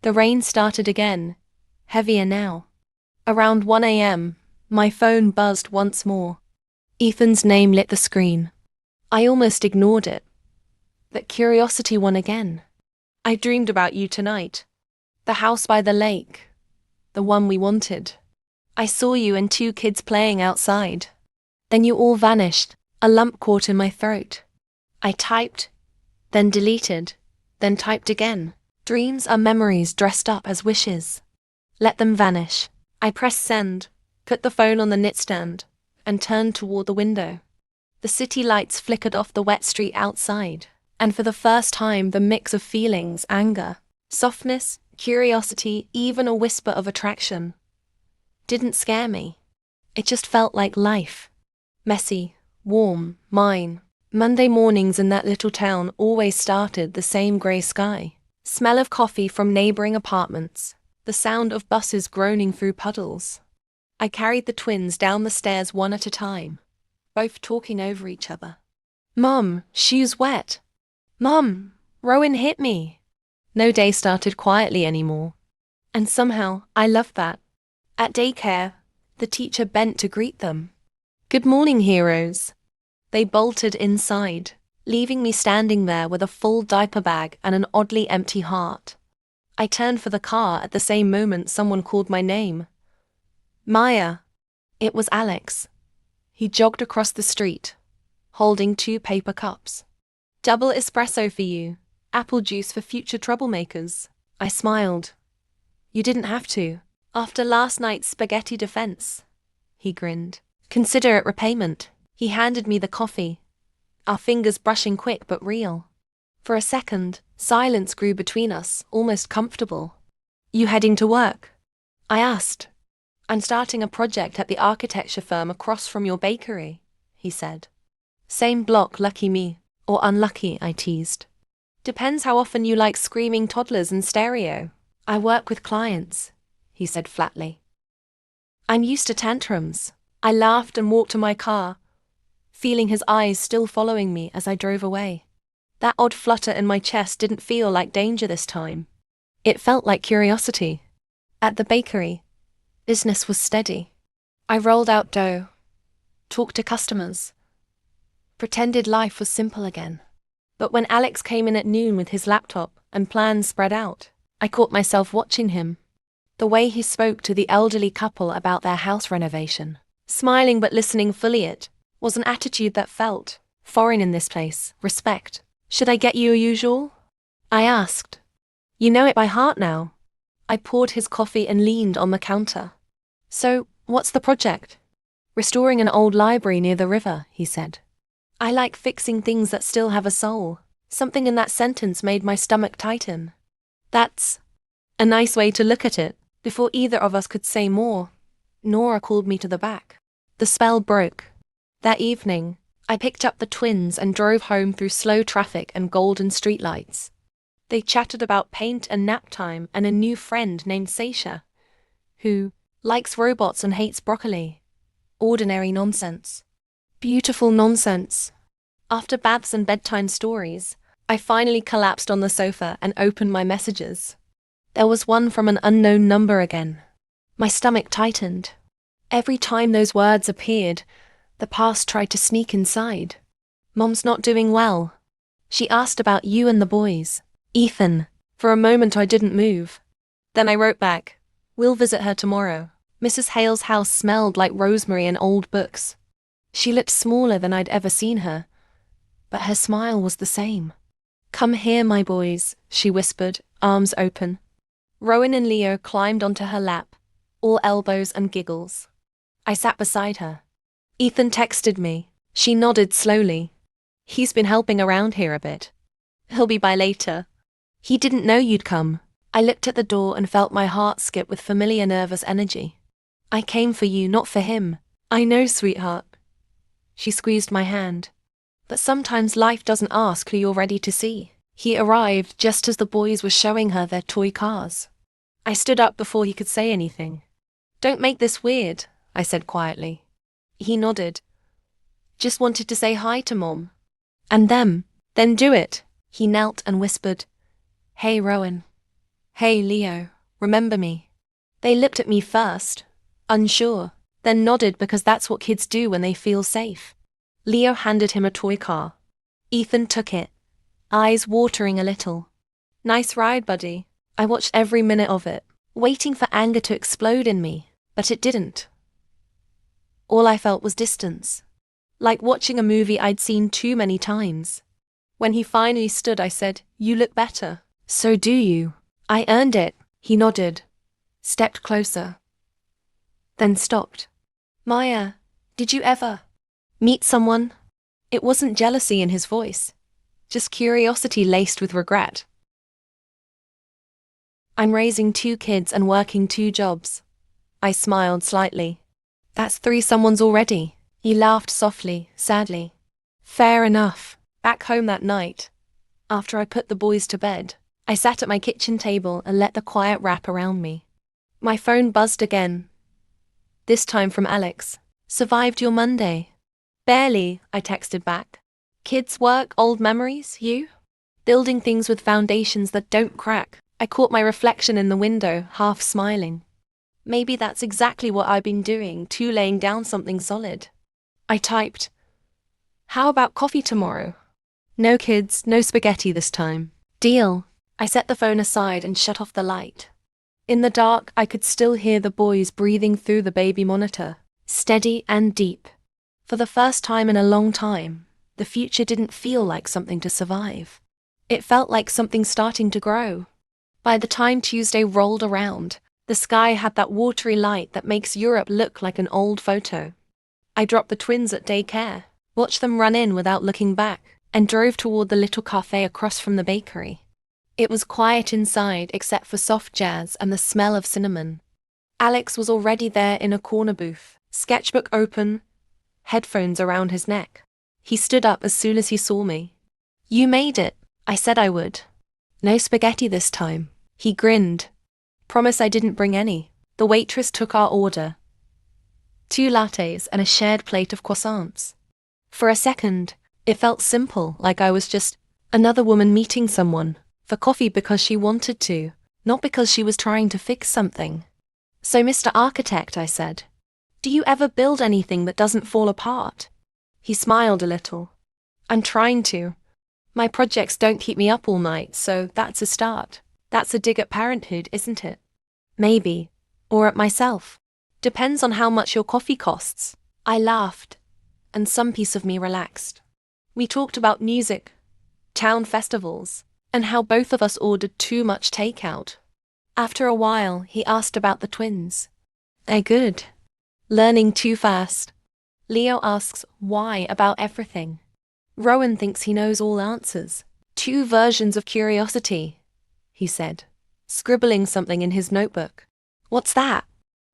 The rain started again, heavier now. Around 1 a.m., my phone buzzed once more. Ethan's name lit the screen. I almost ignored it. But curiosity won again. "I dreamed about you tonight. The house by the lake. The one we wanted. I saw you and 2 kids playing outside. Then you all vanished, a lump caught in my throat. I typed, then deleted, then typed again. Dreams are memories dressed up as wishes. Let them vanish." I pressed send, put the phone on the nightstand, and turned toward the window. The city lights flickered off the wet street outside, and for the first time the mix of feelings, anger, softness, curiosity, even a whisper of attraction, didn't scare me. It just felt like life. Messy, warm, mine. Monday mornings in that little town always started the same grey sky. Smell of coffee from neighbouring apartments. The sound of buses groaning through puddles. I carried the twins down the stairs one at a time, both talking over each other. "Mom, shoes wet. Mom, Rowan hit me." No day started quietly anymore. And somehow, I loved that. At daycare, the teacher bent to greet them. "Good morning, heroes." They bolted inside, leaving me standing there with a full diaper bag and an oddly empty heart. I turned for the car at the same moment someone called my name. "Maya." It was Alex. He jogged across the street, holding 2 paper cups. "Double espresso for you," Apple juice for future troublemakers. I smiled. You didn't have to. After last night's spaghetti defense. He grinned. Consider it repayment. He handed me the coffee, our fingers brushing quick but real. For a second, silence grew between us, almost comfortable. You heading to work? I asked. I'm starting a project at the architecture firm across from your bakery, he said. Same block, lucky me. Or unlucky, I teased. Depends how often you like screaming toddlers in stereo. I work with clients, he said flatly. I'm used to tantrums. I laughed and walked to my car, feeling his eyes still following me as I drove away. That odd flutter in my chest didn't feel like danger this time. It felt like curiosity. At the bakery, business was steady. I rolled out dough, talked to customers, pretended life was simple again. But when Alex came in at noon with his laptop and plans spread out, I caught myself watching him. The way he spoke to the elderly couple about their house renovation, smiling but listening fully, it was an attitude that felt foreign in this place. Respect. Should I get you a usual? I asked. You know it by heart now. I poured his coffee and leaned on the counter. So, what's the project? Restoring an old library near the river, he said. I like fixing things that still have a soul. Something in that sentence made my stomach tighten. That's a nice way to look at it. Before either of us could say more, Nora called me to the back. The spell broke. That evening, I picked up the twins and drove home through slow traffic and golden streetlights. They chatted about paint and nap time and a new friend named Seisha, who likes robots and hates broccoli. Ordinary nonsense. Beautiful nonsense. After baths and bedtime stories, I finally collapsed on the sofa and opened my messages. There was one from an unknown number again. My stomach tightened. Every time those words appeared, the past tried to sneak inside. Mom's not doing well. She asked about you and the boys. Ethan. For a moment I didn't move. Then I wrote back, we'll visit her tomorrow. Mrs. Hale's house smelled like rosemary and old books. She looked smaller than I'd ever seen her, but her smile was the same. Come here, my boys, she whispered, arms open. Rowan and Leo climbed onto her lap, all elbows and giggles. I sat beside her. Ethan texted me. She nodded slowly. He's been helping around here a bit. He'll be by later. He didn't know you'd come. I looked at the door and felt my heart skip with familiar nervous energy. I came for you, not for him. I know, sweetheart. She squeezed my hand. But sometimes life doesn't ask who you're ready to see. He arrived just as the boys were showing her their toy cars. I stood up before he could say anything. Don't make this weird, I said quietly. He nodded. Just wanted to say hi to Mom. And them. Then do it. He knelt and whispered, Hey, Rowan. Hey, Leo. Remember me? They looked at me first, unsure, then nodded because that's what kids do when they feel safe. Leo handed him a toy car. Ethan took it, eyes watering a little. Nice ride, buddy. I watched every minute of it, waiting for anger to explode in me, but it didn't. All I felt was distance, like watching a movie I'd seen too many times. When he finally stood, I said, You look better. So do you. I earned it. He nodded, stepped closer, then stopped. Maya, did you ever meet someone? It wasn't jealousy in his voice, just curiosity laced with regret. I'm raising 2 kids and working 2 jobs. I smiled slightly. That's 3 someones already. He laughed softly, sadly. Fair enough. Back home that night, after I put the boys to bed, I sat at my kitchen table and let the quiet wrap around me. My phone buzzed again, this time from Alex. Survived your Monday? Barely, I texted back. Kids, work, old memories, you? Building things with foundations that don't crack. I caught my reflection in the window, half smiling. Maybe that's exactly what I've been doing, too, laying down something solid. I typed, How about coffee tomorrow? No kids, no spaghetti this time. Deal. I set the phone aside and shut off the light. In the dark, I could still hear the boys breathing through the baby monitor, steady and deep. For the first time in a long time, the future didn't feel like something to survive. It felt like something starting to grow. By the time Tuesday rolled around, the sky had that watery light that makes Europe look like an old photo. I dropped the twins at daycare, watched them run in without looking back, and drove toward the little cafe across from the bakery. It was quiet inside except for soft jazz and the smell of cinnamon. Alex was already there in a corner booth, sketchbook open, headphones around his neck. He stood up as soon as he saw me. "You made it," I said I would. "No spaghetti this time." He grinned. "Promise I didn't bring any." The waitress took our order. 2 lattes and a shared plate of croissants. For a second, it felt simple, like I was just another woman meeting someone for coffee because she wanted to, not because she was trying to fix something. "So, Mr. Architect," I said, "do you ever build anything that doesn't fall apart?" He smiled a little. "I'm trying to. My projects don't keep me up all night, so that's a start." That's a dig at parenthood, isn't it? Maybe. Or at myself. Depends on how much your coffee costs. I laughed, and some piece of me relaxed. We talked about music, town festivals, and how both of us ordered too much takeout. After a while, he asked about the twins. "They're good. Learning too fast." Leo asks why about everything. Rowan thinks he knows all answers. 2 versions of curiosity, he said, scribbling something in his notebook. "What's that?"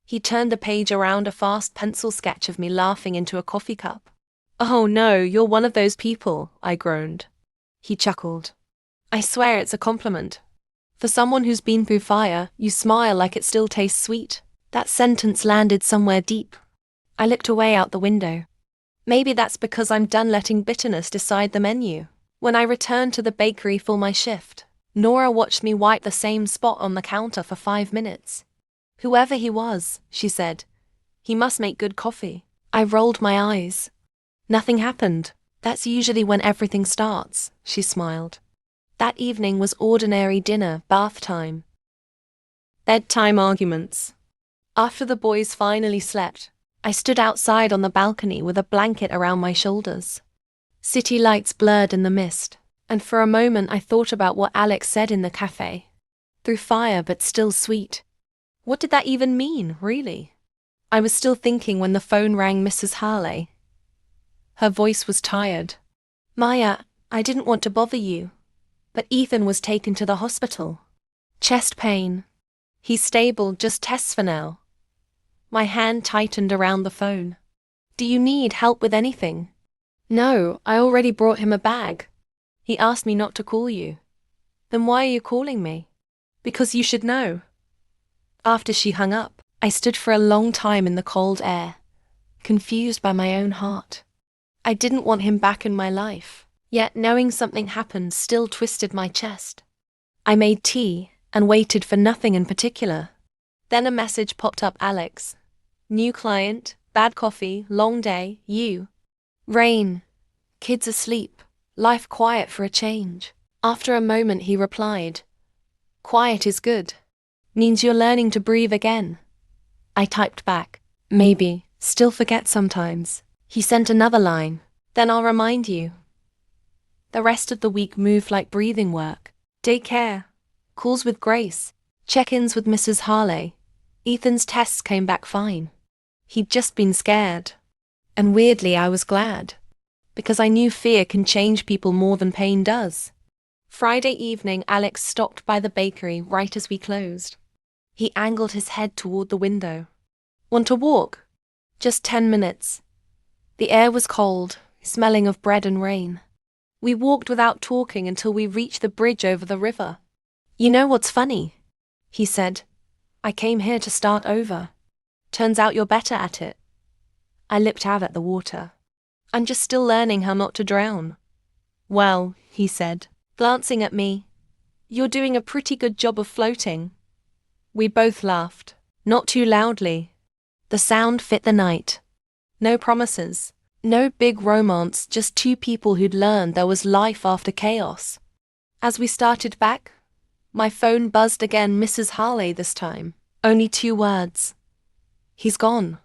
He turned the page around, a fast pencil sketch of me laughing into a coffee cup. "Oh no, you're one of those people," I groaned. He chuckled. "I swear it's a compliment. For someone who's been through fire, you smile like it still tastes sweet." That sentence landed somewhere deep. I looked away out the window. Maybe that's because I'm done letting bitterness decide the menu. When I returned to the bakery for my shift, Nora watched me wipe the same spot on the counter for 5 minutes. "Whoever he was," she said, "he must make good coffee." I rolled my eyes. "Nothing happened. That's usually when everything starts," she smiled. That evening was ordinary dinner, bath time, bedtime arguments. After the boys finally slept, I stood outside on the balcony with a blanket around my shoulders. City lights blurred in the mist, and for a moment I thought about what Alex said in the cafe. Through fire but still sweet. What did that even mean, really? I was still thinking when the phone rang. Mrs. Harley. Her voice was tired. "Maya, I didn't want to bother you, but Ethan was taken to the hospital. Chest pain. He's stable, just tests for now." My hand tightened around the phone. "Do you need help with anything?" "No, I already brought him a bag. He asked me not to call you." "Then why are you calling me?" "Because you should know." After she hung up, I stood for a long time in the cold air, confused by my own heart. I didn't want him back in my life, yet knowing something happened still twisted my chest. I made tea and waited for nothing in particular. Then a message popped up. "Alex. New client, bad coffee, long day, you. Rain. Kids asleep. Life quiet for a change." After a moment he replied, "Quiet is good. Means you're learning to breathe again." I typed back, "Maybe, still forget sometimes." He sent another line, "Then I'll remind you." The rest of the week moved like breathing work. Daycare, calls with Grace, check-ins with Mrs. Harley. Ethan's tests came back fine. He'd just been scared. And weirdly I was glad, because I knew fear can change people more than pain does. Friday evening, Alex stopped by the bakery right as we closed. He angled his head toward the window. "Want to walk?" "Just 10 minutes." The air was cold, smelling of bread and rain. We walked without talking until we reached the bridge over the river. "You know what's funny?" he said. "I came here to start over. Turns out you're better at it." I looked out at the water. "I'm just still learning how not to drown." "Well," he said, glancing at me, "you're doing a pretty good job of floating." We both laughed, not too loudly. The sound fit the night. No promises, no big romance, just 2 people who'd learned there was life after chaos. As we started back, my phone buzzed again. Mrs. Harley this time. Only 2 words. "He's gone."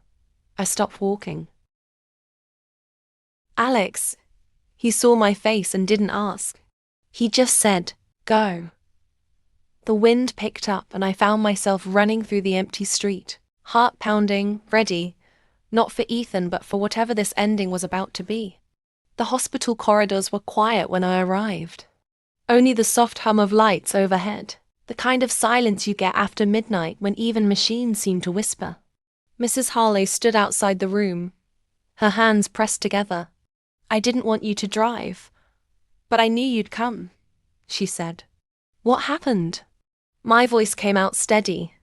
I stopped walking. "Alex." He saw my face and didn't ask. He just said, "Go." The wind picked up and I found myself running through the empty street, heart pounding, ready, not for Ethan but for whatever this ending was about to be. The hospital corridors were quiet when I arrived. Only the soft hum of lights overhead, the kind of silence you get after midnight when even machines seem to whisper. Mrs. Harley stood outside the room, her hands pressed together. "I didn't want you to drive, but I knew you'd come," she said. "What happened?" My voice came out steady,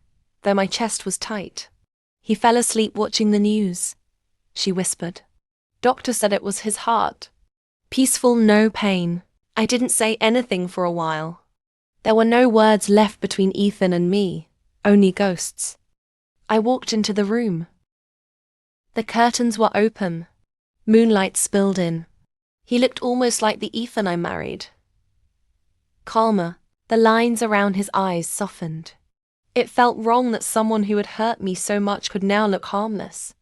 though my chest was tight. "He fell asleep watching the news," she whispered. "Doctor said it was his heart. Peaceful, no pain." I didn't say anything for a while. There were no words left between Ethan and me, only ghosts. I walked into the room. The curtains were open. Moonlight spilled in. He looked almost like the Ethan I married. Calmer, the lines around his eyes softened. It felt wrong that someone who had hurt me so much could now look harmless.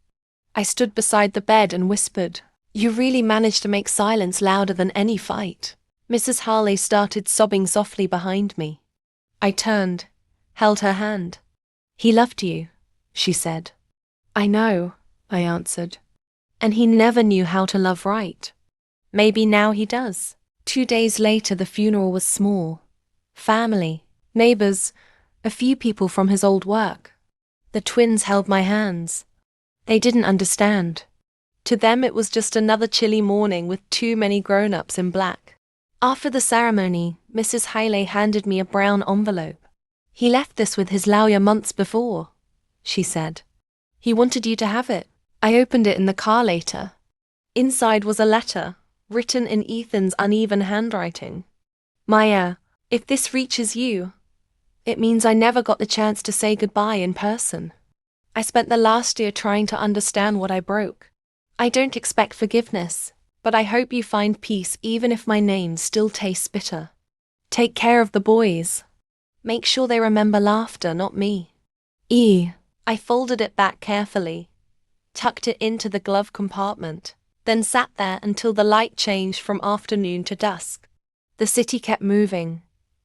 I stood beside the bed and whispered, "You really managed to make silence louder than any fight." Mrs. Harley started sobbing softly behind me. I turned, held her hand. "He loved you," she said. "I know," I answered. "And he never knew how to love right. Maybe now he does." 2 days later the funeral was small. Family, neighbors, a few people from his old work. The twins held my hands. They didn't understand. To them it was just another chilly morning with too many grown-ups in black. After the ceremony, Mrs. Haley handed me a brown envelope. "He left this with his lawyer months before," she said. "He wanted you to have it." I opened it in the car later. Inside was a letter, written in Ethan's uneven handwriting. "Maya, if this reaches you, it means I never got the chance to say goodbye in person. I spent the last year trying to understand what I broke. I don't expect forgiveness, but I hope you find peace even if my name still tastes bitter. Take care of the boys. Make sure they remember laughter, not me." I folded it back carefully, tucked it into the glove compartment, then sat there until the light changed from afternoon to dusk. The city kept moving,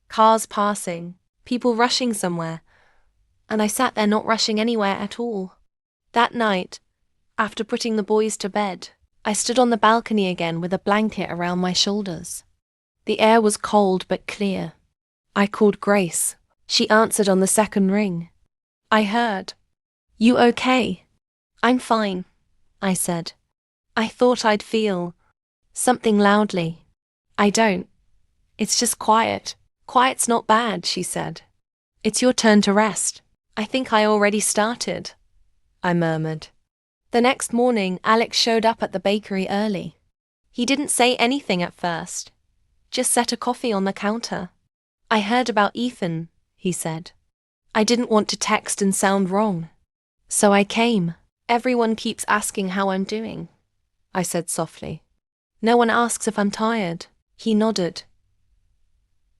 cars passing, people rushing somewhere, and I sat there not rushing anywhere at all. That night, after putting the boys to bed, I stood on the balcony again with a blanket around my shoulders. The air was cold but clear. I called Grace. She answered on the second ring. I heard, "You okay?" "I'm fine," I said. I thought I'd feel something loudly. "I don't. It's just quiet." "Quiet's not bad," she said. "It's your turn to rest." "I think I already started," I murmured. The next morning, Alex showed up at the bakery early. He didn't say anything at first, just set a coffee on the counter. "I heard about Ethan," he said. "I didn't want to text and sound wrong, so I came." "Everyone keeps asking how I'm doing," I said softly. "No one asks if I'm tired." He nodded.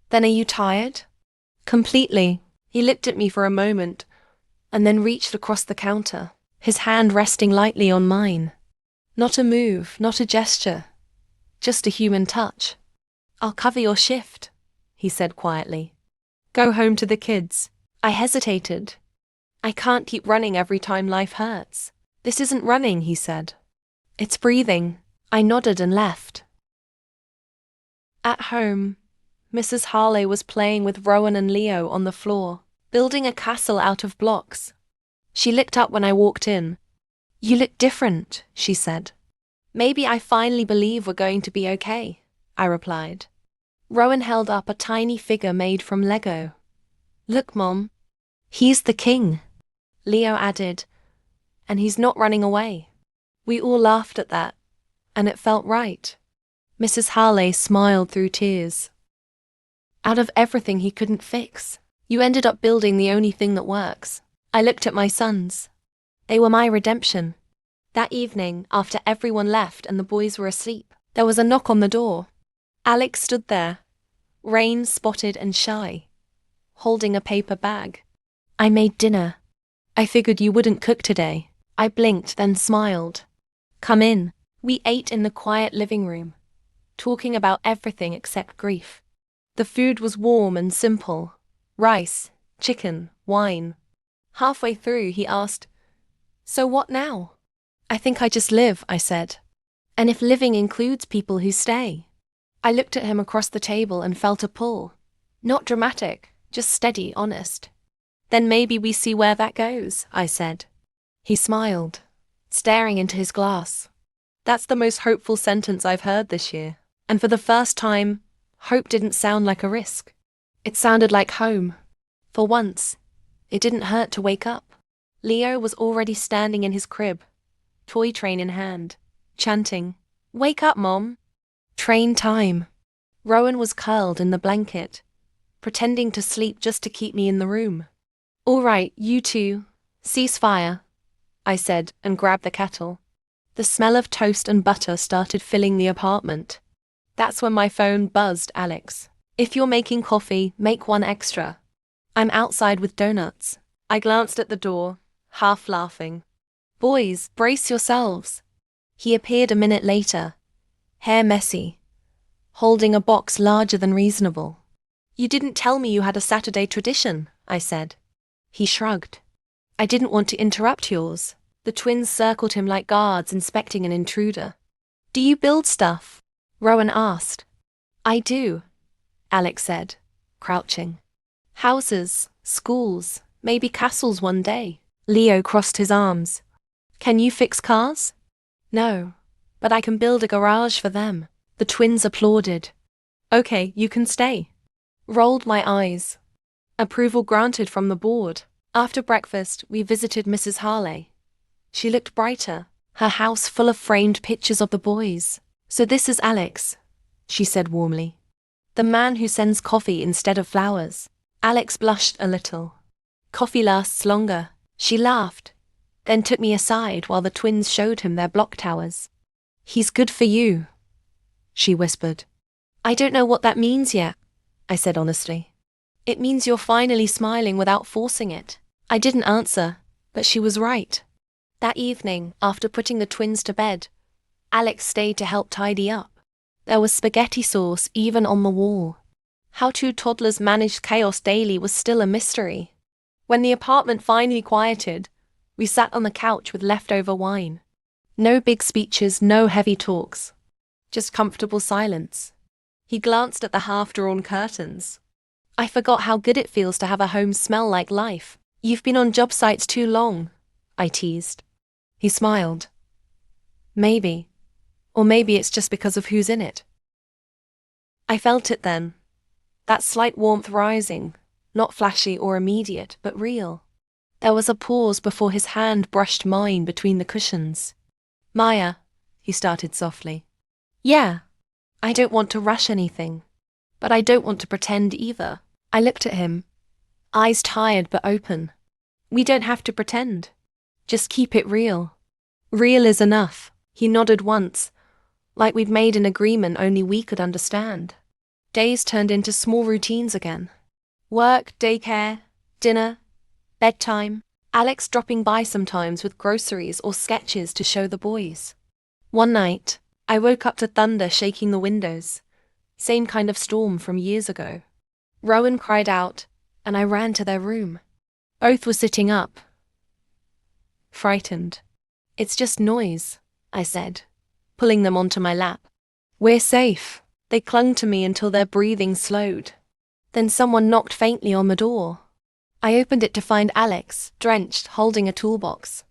"Then are you tired?" "Completely." He looked at me for a moment, and then reached across the counter, his hand resting lightly on mine. Not a move, not a gesture, just a human touch. "I'll cover your shift," he said quietly. "Go home to the kids." I hesitated. "I can't keep running every time life hurts." "This isn't running," he said. "It's breathing." I nodded and left. At home, Mrs. Harley was playing with Rowan and Leo on the floor, building a castle out of blocks. She looked up when I walked in. "You look different," she said. "Maybe I finally believe we're going to be okay," I replied. Rowan held up a tiny figure made from Lego. "Look, Mom. He's the king," Leo added, "and he's not running away." We all laughed at that, and it felt right. Mrs. Harley smiled through tears. "Out of everything he couldn't fix, you ended up building the only thing that works." I looked at my sons. They were my redemption. That evening, after everyone left and the boys were asleep, there was a knock on the door. Alex stood there, rain-spotted and shy, holding a paper bag. "I made dinner. I figured you wouldn't cook today." I blinked, then smiled. "Come in." We ate in the quiet living room, talking about everything except grief. The food was warm and simple. Rice, chicken, wine. Halfway through, he asked, "So what now?" "I think I just live," I said. "And if living includes people who stay?" I looked at him across the table and felt a pull. Not dramatic, just steady, honest. "Then maybe we see where that goes," I said. He smiled, staring into his glass. That's the most hopeful sentence I've heard this year. And for the first time, hope didn't sound like a risk. It sounded like home. For once, it didn't hurt to wake up. Leo was already standing in his crib, toy train in hand, chanting, "Wake up, Mom." Train time. Rowan was curled in the blanket, pretending to sleep just to keep me in the room. "All right, you two, cease fire," I said and grabbed the kettle. The smell of toast and butter started filling the apartment. That's when my phone buzzed. "Alex, if you're making coffee, make one extra. I'm outside with donuts." I glanced at the door, half laughing. "Boys, brace yourselves." He appeared a minute later, hair messy, holding a box larger than reasonable. "You didn't tell me you had a Saturday tradition," I said. He shrugged. "I didn't want to interrupt yours." The twins circled him like guards inspecting an intruder. "Do you build stuff?" Rowan asked. "I do," Alex said, crouching. "Houses, schools, maybe castles one day." Leo crossed his arms. "Can you fix cars?" "No, but I can build a garage for them." The twins applauded. "Okay, you can stay." Rolled my eyes. Approval granted from the board. After breakfast, we visited Mrs. Harley. She looked brighter, her house full of framed pictures of the boys. "So this is Alex," she said warmly. "The man who sends coffee instead of flowers." Alex blushed a little. "Coffee lasts longer," she laughed, then took me aside while the twins showed him their block towers. "He's good for you," she whispered. "I don't know what that means yet," I said honestly. "It means you're finally smiling without forcing it." I didn't answer, but she was right. That evening, after putting the twins to bed, Alex stayed to help tidy up. There was spaghetti sauce even on the wall. How two toddlers managed chaos daily was still a mystery. When the apartment finally quieted, we sat on the couch with leftover wine. No big speeches, no heavy talks. Just comfortable silence. He glanced at the half-drawn curtains. "I forgot how good it feels to have a home smell like life." "You've been on job sites too long," I teased. He smiled. "Maybe. Or maybe it's just because of who's in it." I felt it then. That slight warmth rising, not flashy or immediate, but real. There was a pause before his hand brushed mine between the cushions. "Maya," he started softly. "Yeah, I don't want to rush anything. But I don't want to pretend either." I looked at him, eyes tired but open. "We don't have to pretend. Just keep it real." "Real is enough." He nodded once, like we'd made an agreement only we could understand. Days turned into small routines again. Work, daycare, dinner, bedtime. Alex dropping by sometimes with groceries or sketches to show the boys. One night, I woke up to thunder shaking the windows. Same kind of storm from years ago. Rowan cried out, and I ran to their room. Both were sitting up, frightened. "It's just noise," I said, pulling them onto my lap. "We're safe." They clung to me until their breathing slowed. Then someone knocked faintly on the door. I opened it to find Alex, drenched, holding a toolbox.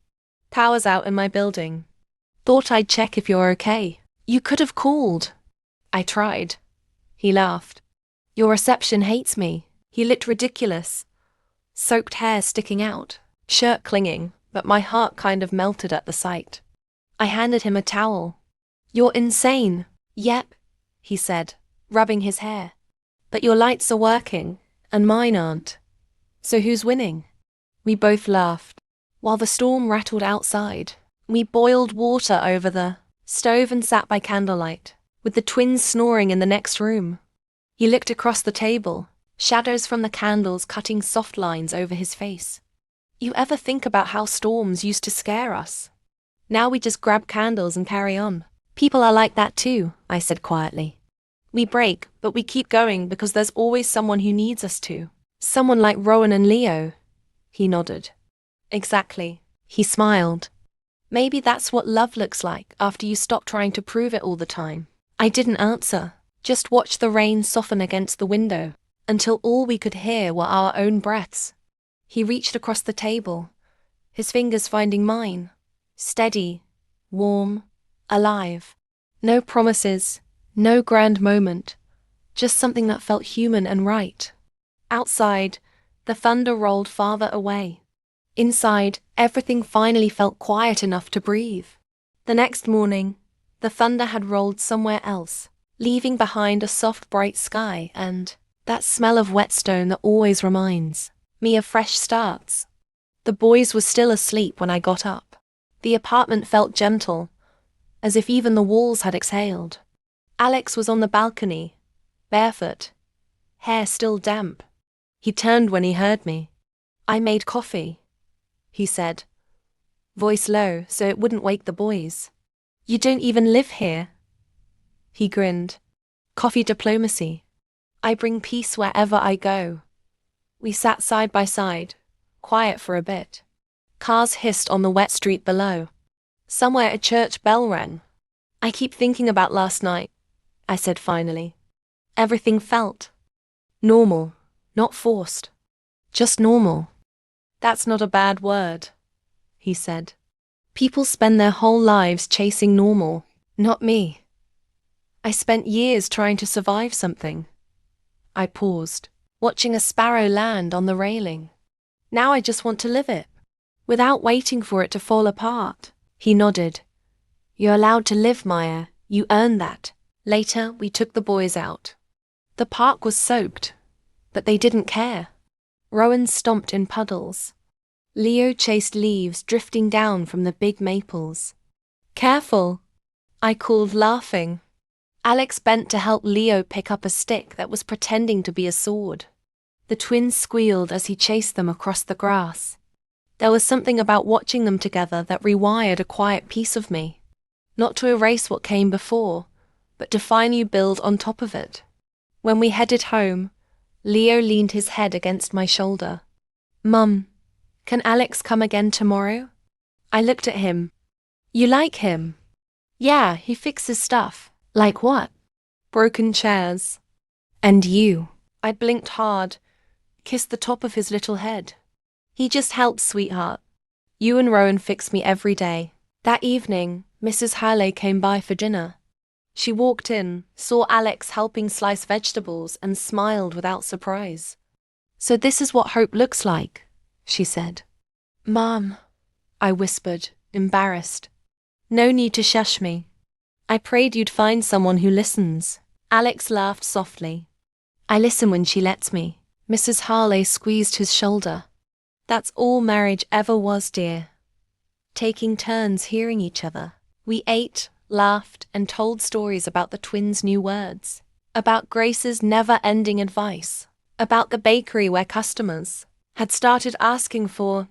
"Power's out in my building. Thought I'd check if you're okay." "You could have called." "I tried." He laughed. "Your reception hates me." He looked ridiculous. Soaked hair sticking out, shirt clinging, but my heart kind of melted at the sight. I handed him a towel. "You're insane." "Yep," he said, rubbing his hair. "But your lights are working, and mine aren't. So who's winning?" We both laughed. While the storm rattled outside, we boiled water over the stove and sat by candlelight, with the twins snoring in the next room. He looked across the table, shadows from the candles cutting soft lines over his face. "You ever think about how storms used to scare us? Now we just grab candles and carry on." "People are like that too," I said quietly. We break, but we keep going because there's always someone who needs us to. Someone like Rowan and Leo. He nodded. Exactly. He smiled. Maybe that's what love looks like after you stop trying to prove it all the time. I didn't answer, just watched the rain soften against the window, until all we could hear were our own breaths. He reached across the table, his fingers finding mine. Steady, warm, alive. No promises, no grand moment, just something that felt human and right. Outside, the thunder rolled farther away. Inside, everything finally felt quiet enough to breathe. The next morning, the thunder had rolled somewhere else, leaving behind a soft, bright sky and that smell of whetstone that always reminds me of fresh starts. The boys were still asleep when I got up. The apartment felt gentle, as if even the walls had exhaled. Alex was on the balcony, barefoot, hair still damp. He turned when he heard me. I made coffee, he said, voice low so it wouldn't wake the boys. You don't even live here. He grinned. Coffee diplomacy. I bring peace wherever I go. We sat side by side, quiet for a bit. Cars hissed on the wet street below. Somewhere a church bell rang. I keep thinking about last night, I said finally. Everything felt normal, not forced. Just normal. That's not a bad word, he said. People spend their whole lives chasing normal, not me. I spent years trying to survive something. I paused, watching a sparrow land on the railing. Now I just want to live it, without waiting for it to fall apart. He nodded. You're allowed to live, Maya. You earned that. Later, we took the boys out. The park was soaked, but they didn't care. Rowan stomped in puddles. Leo chased leaves drifting down from the big maples. Careful, I called, laughing. Alex bent to help Leo pick up a stick that was pretending to be a sword. The twins squealed as he chased them across the grass. There was something about watching them together that rewired a quiet piece of me. Not to erase what came before, but to finally build on top of it. When we headed home, Leo leaned his head against my shoulder. Mum, can Alex come again tomorrow? I looked at him. You like him? Yeah, he fixes stuff. Like what? Broken chairs. And you? I blinked hard, kissed the top of his little head. He just helps, sweetheart. You and Rowan fix me every day. That evening, Mrs. Hurley came by for dinner. She walked in, saw Alex helping slice vegetables, and smiled without surprise. So this is what hope looks like, she said. Mom, I whispered, embarrassed. No need to shush me. I prayed you'd find someone who listens. Alex laughed softly. I listen when she lets me. Mrs. Harley squeezed his shoulder. That's all marriage ever was, dear. Taking turns hearing each other. We ate, laughed, and told stories about the twins' new words. About Grace's never-ending advice. About the bakery where customers had started asking for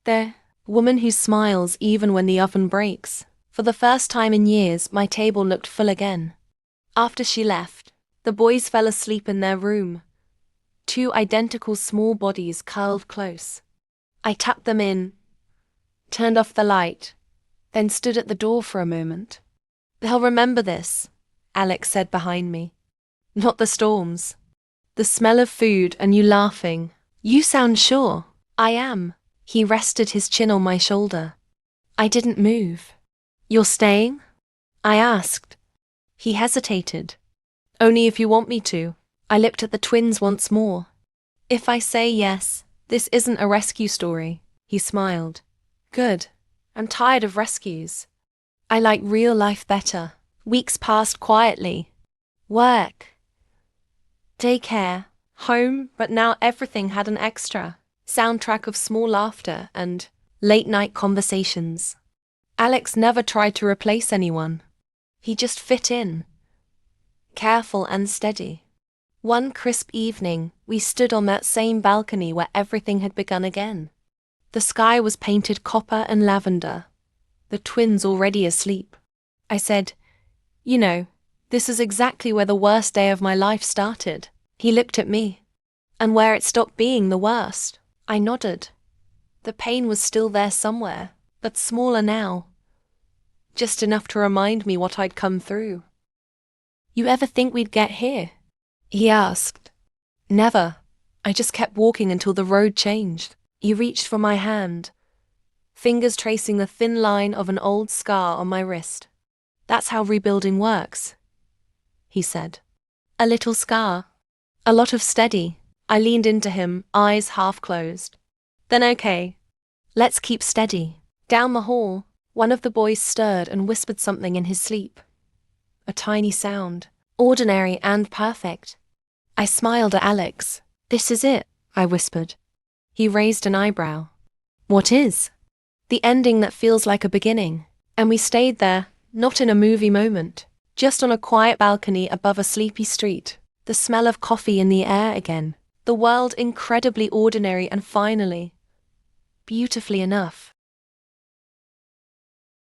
the woman who smiles even when the oven breaks. For the first time in years, my table looked full again. After she left, the boys fell asleep in their room. Two identical small bodies curled close. I tucked them in, turned off the light, then stood at the door for a moment. They'll remember this, Alex said behind me. Not the storms. The smell of food and you laughing. You sound sure. I am. He rested his chin on my shoulder. I didn't move. You're staying? I asked. He hesitated. Only if you want me to. I looked at the twins once more. If I say yes, this isn't a rescue story, he smiled. Good. I'm tired of rescues. I like real life better. Weeks passed quietly. Work. Daycare. Home, but now everything had an extra soundtrack of small laughter and late-night conversations. Alex never tried to replace anyone. He just fit in. Careful and steady. One crisp evening, we stood on that same balcony where everything had begun again. The sky was painted copper and lavender, the twins already asleep. I said, you know, This is exactly where the worst day of my life started. He looked at me. And where it stopped being the worst. I nodded. The pain was still there somewhere, but smaller now. Just enough to remind me what I'd come through. You ever think we'd get here? He asked. Never. I just kept walking until the road changed. He reached for my hand, fingers tracing the thin line of an old scar on my wrist. That's how rebuilding works, he said. A little scar. A lot of steady. I leaned into him, eyes half closed. Then okay. Let's keep steady. Down the hall, one of the boys stirred and whispered something in his sleep. A tiny sound, ordinary and perfect. I smiled at Alex. This is it, I whispered. He raised an eyebrow. What is? The ending that feels like a beginning. And we stayed there, not in a movie moment, just on a quiet balcony above a sleepy street, the smell of coffee in the air again, the world incredibly ordinary and finally, beautifully enough.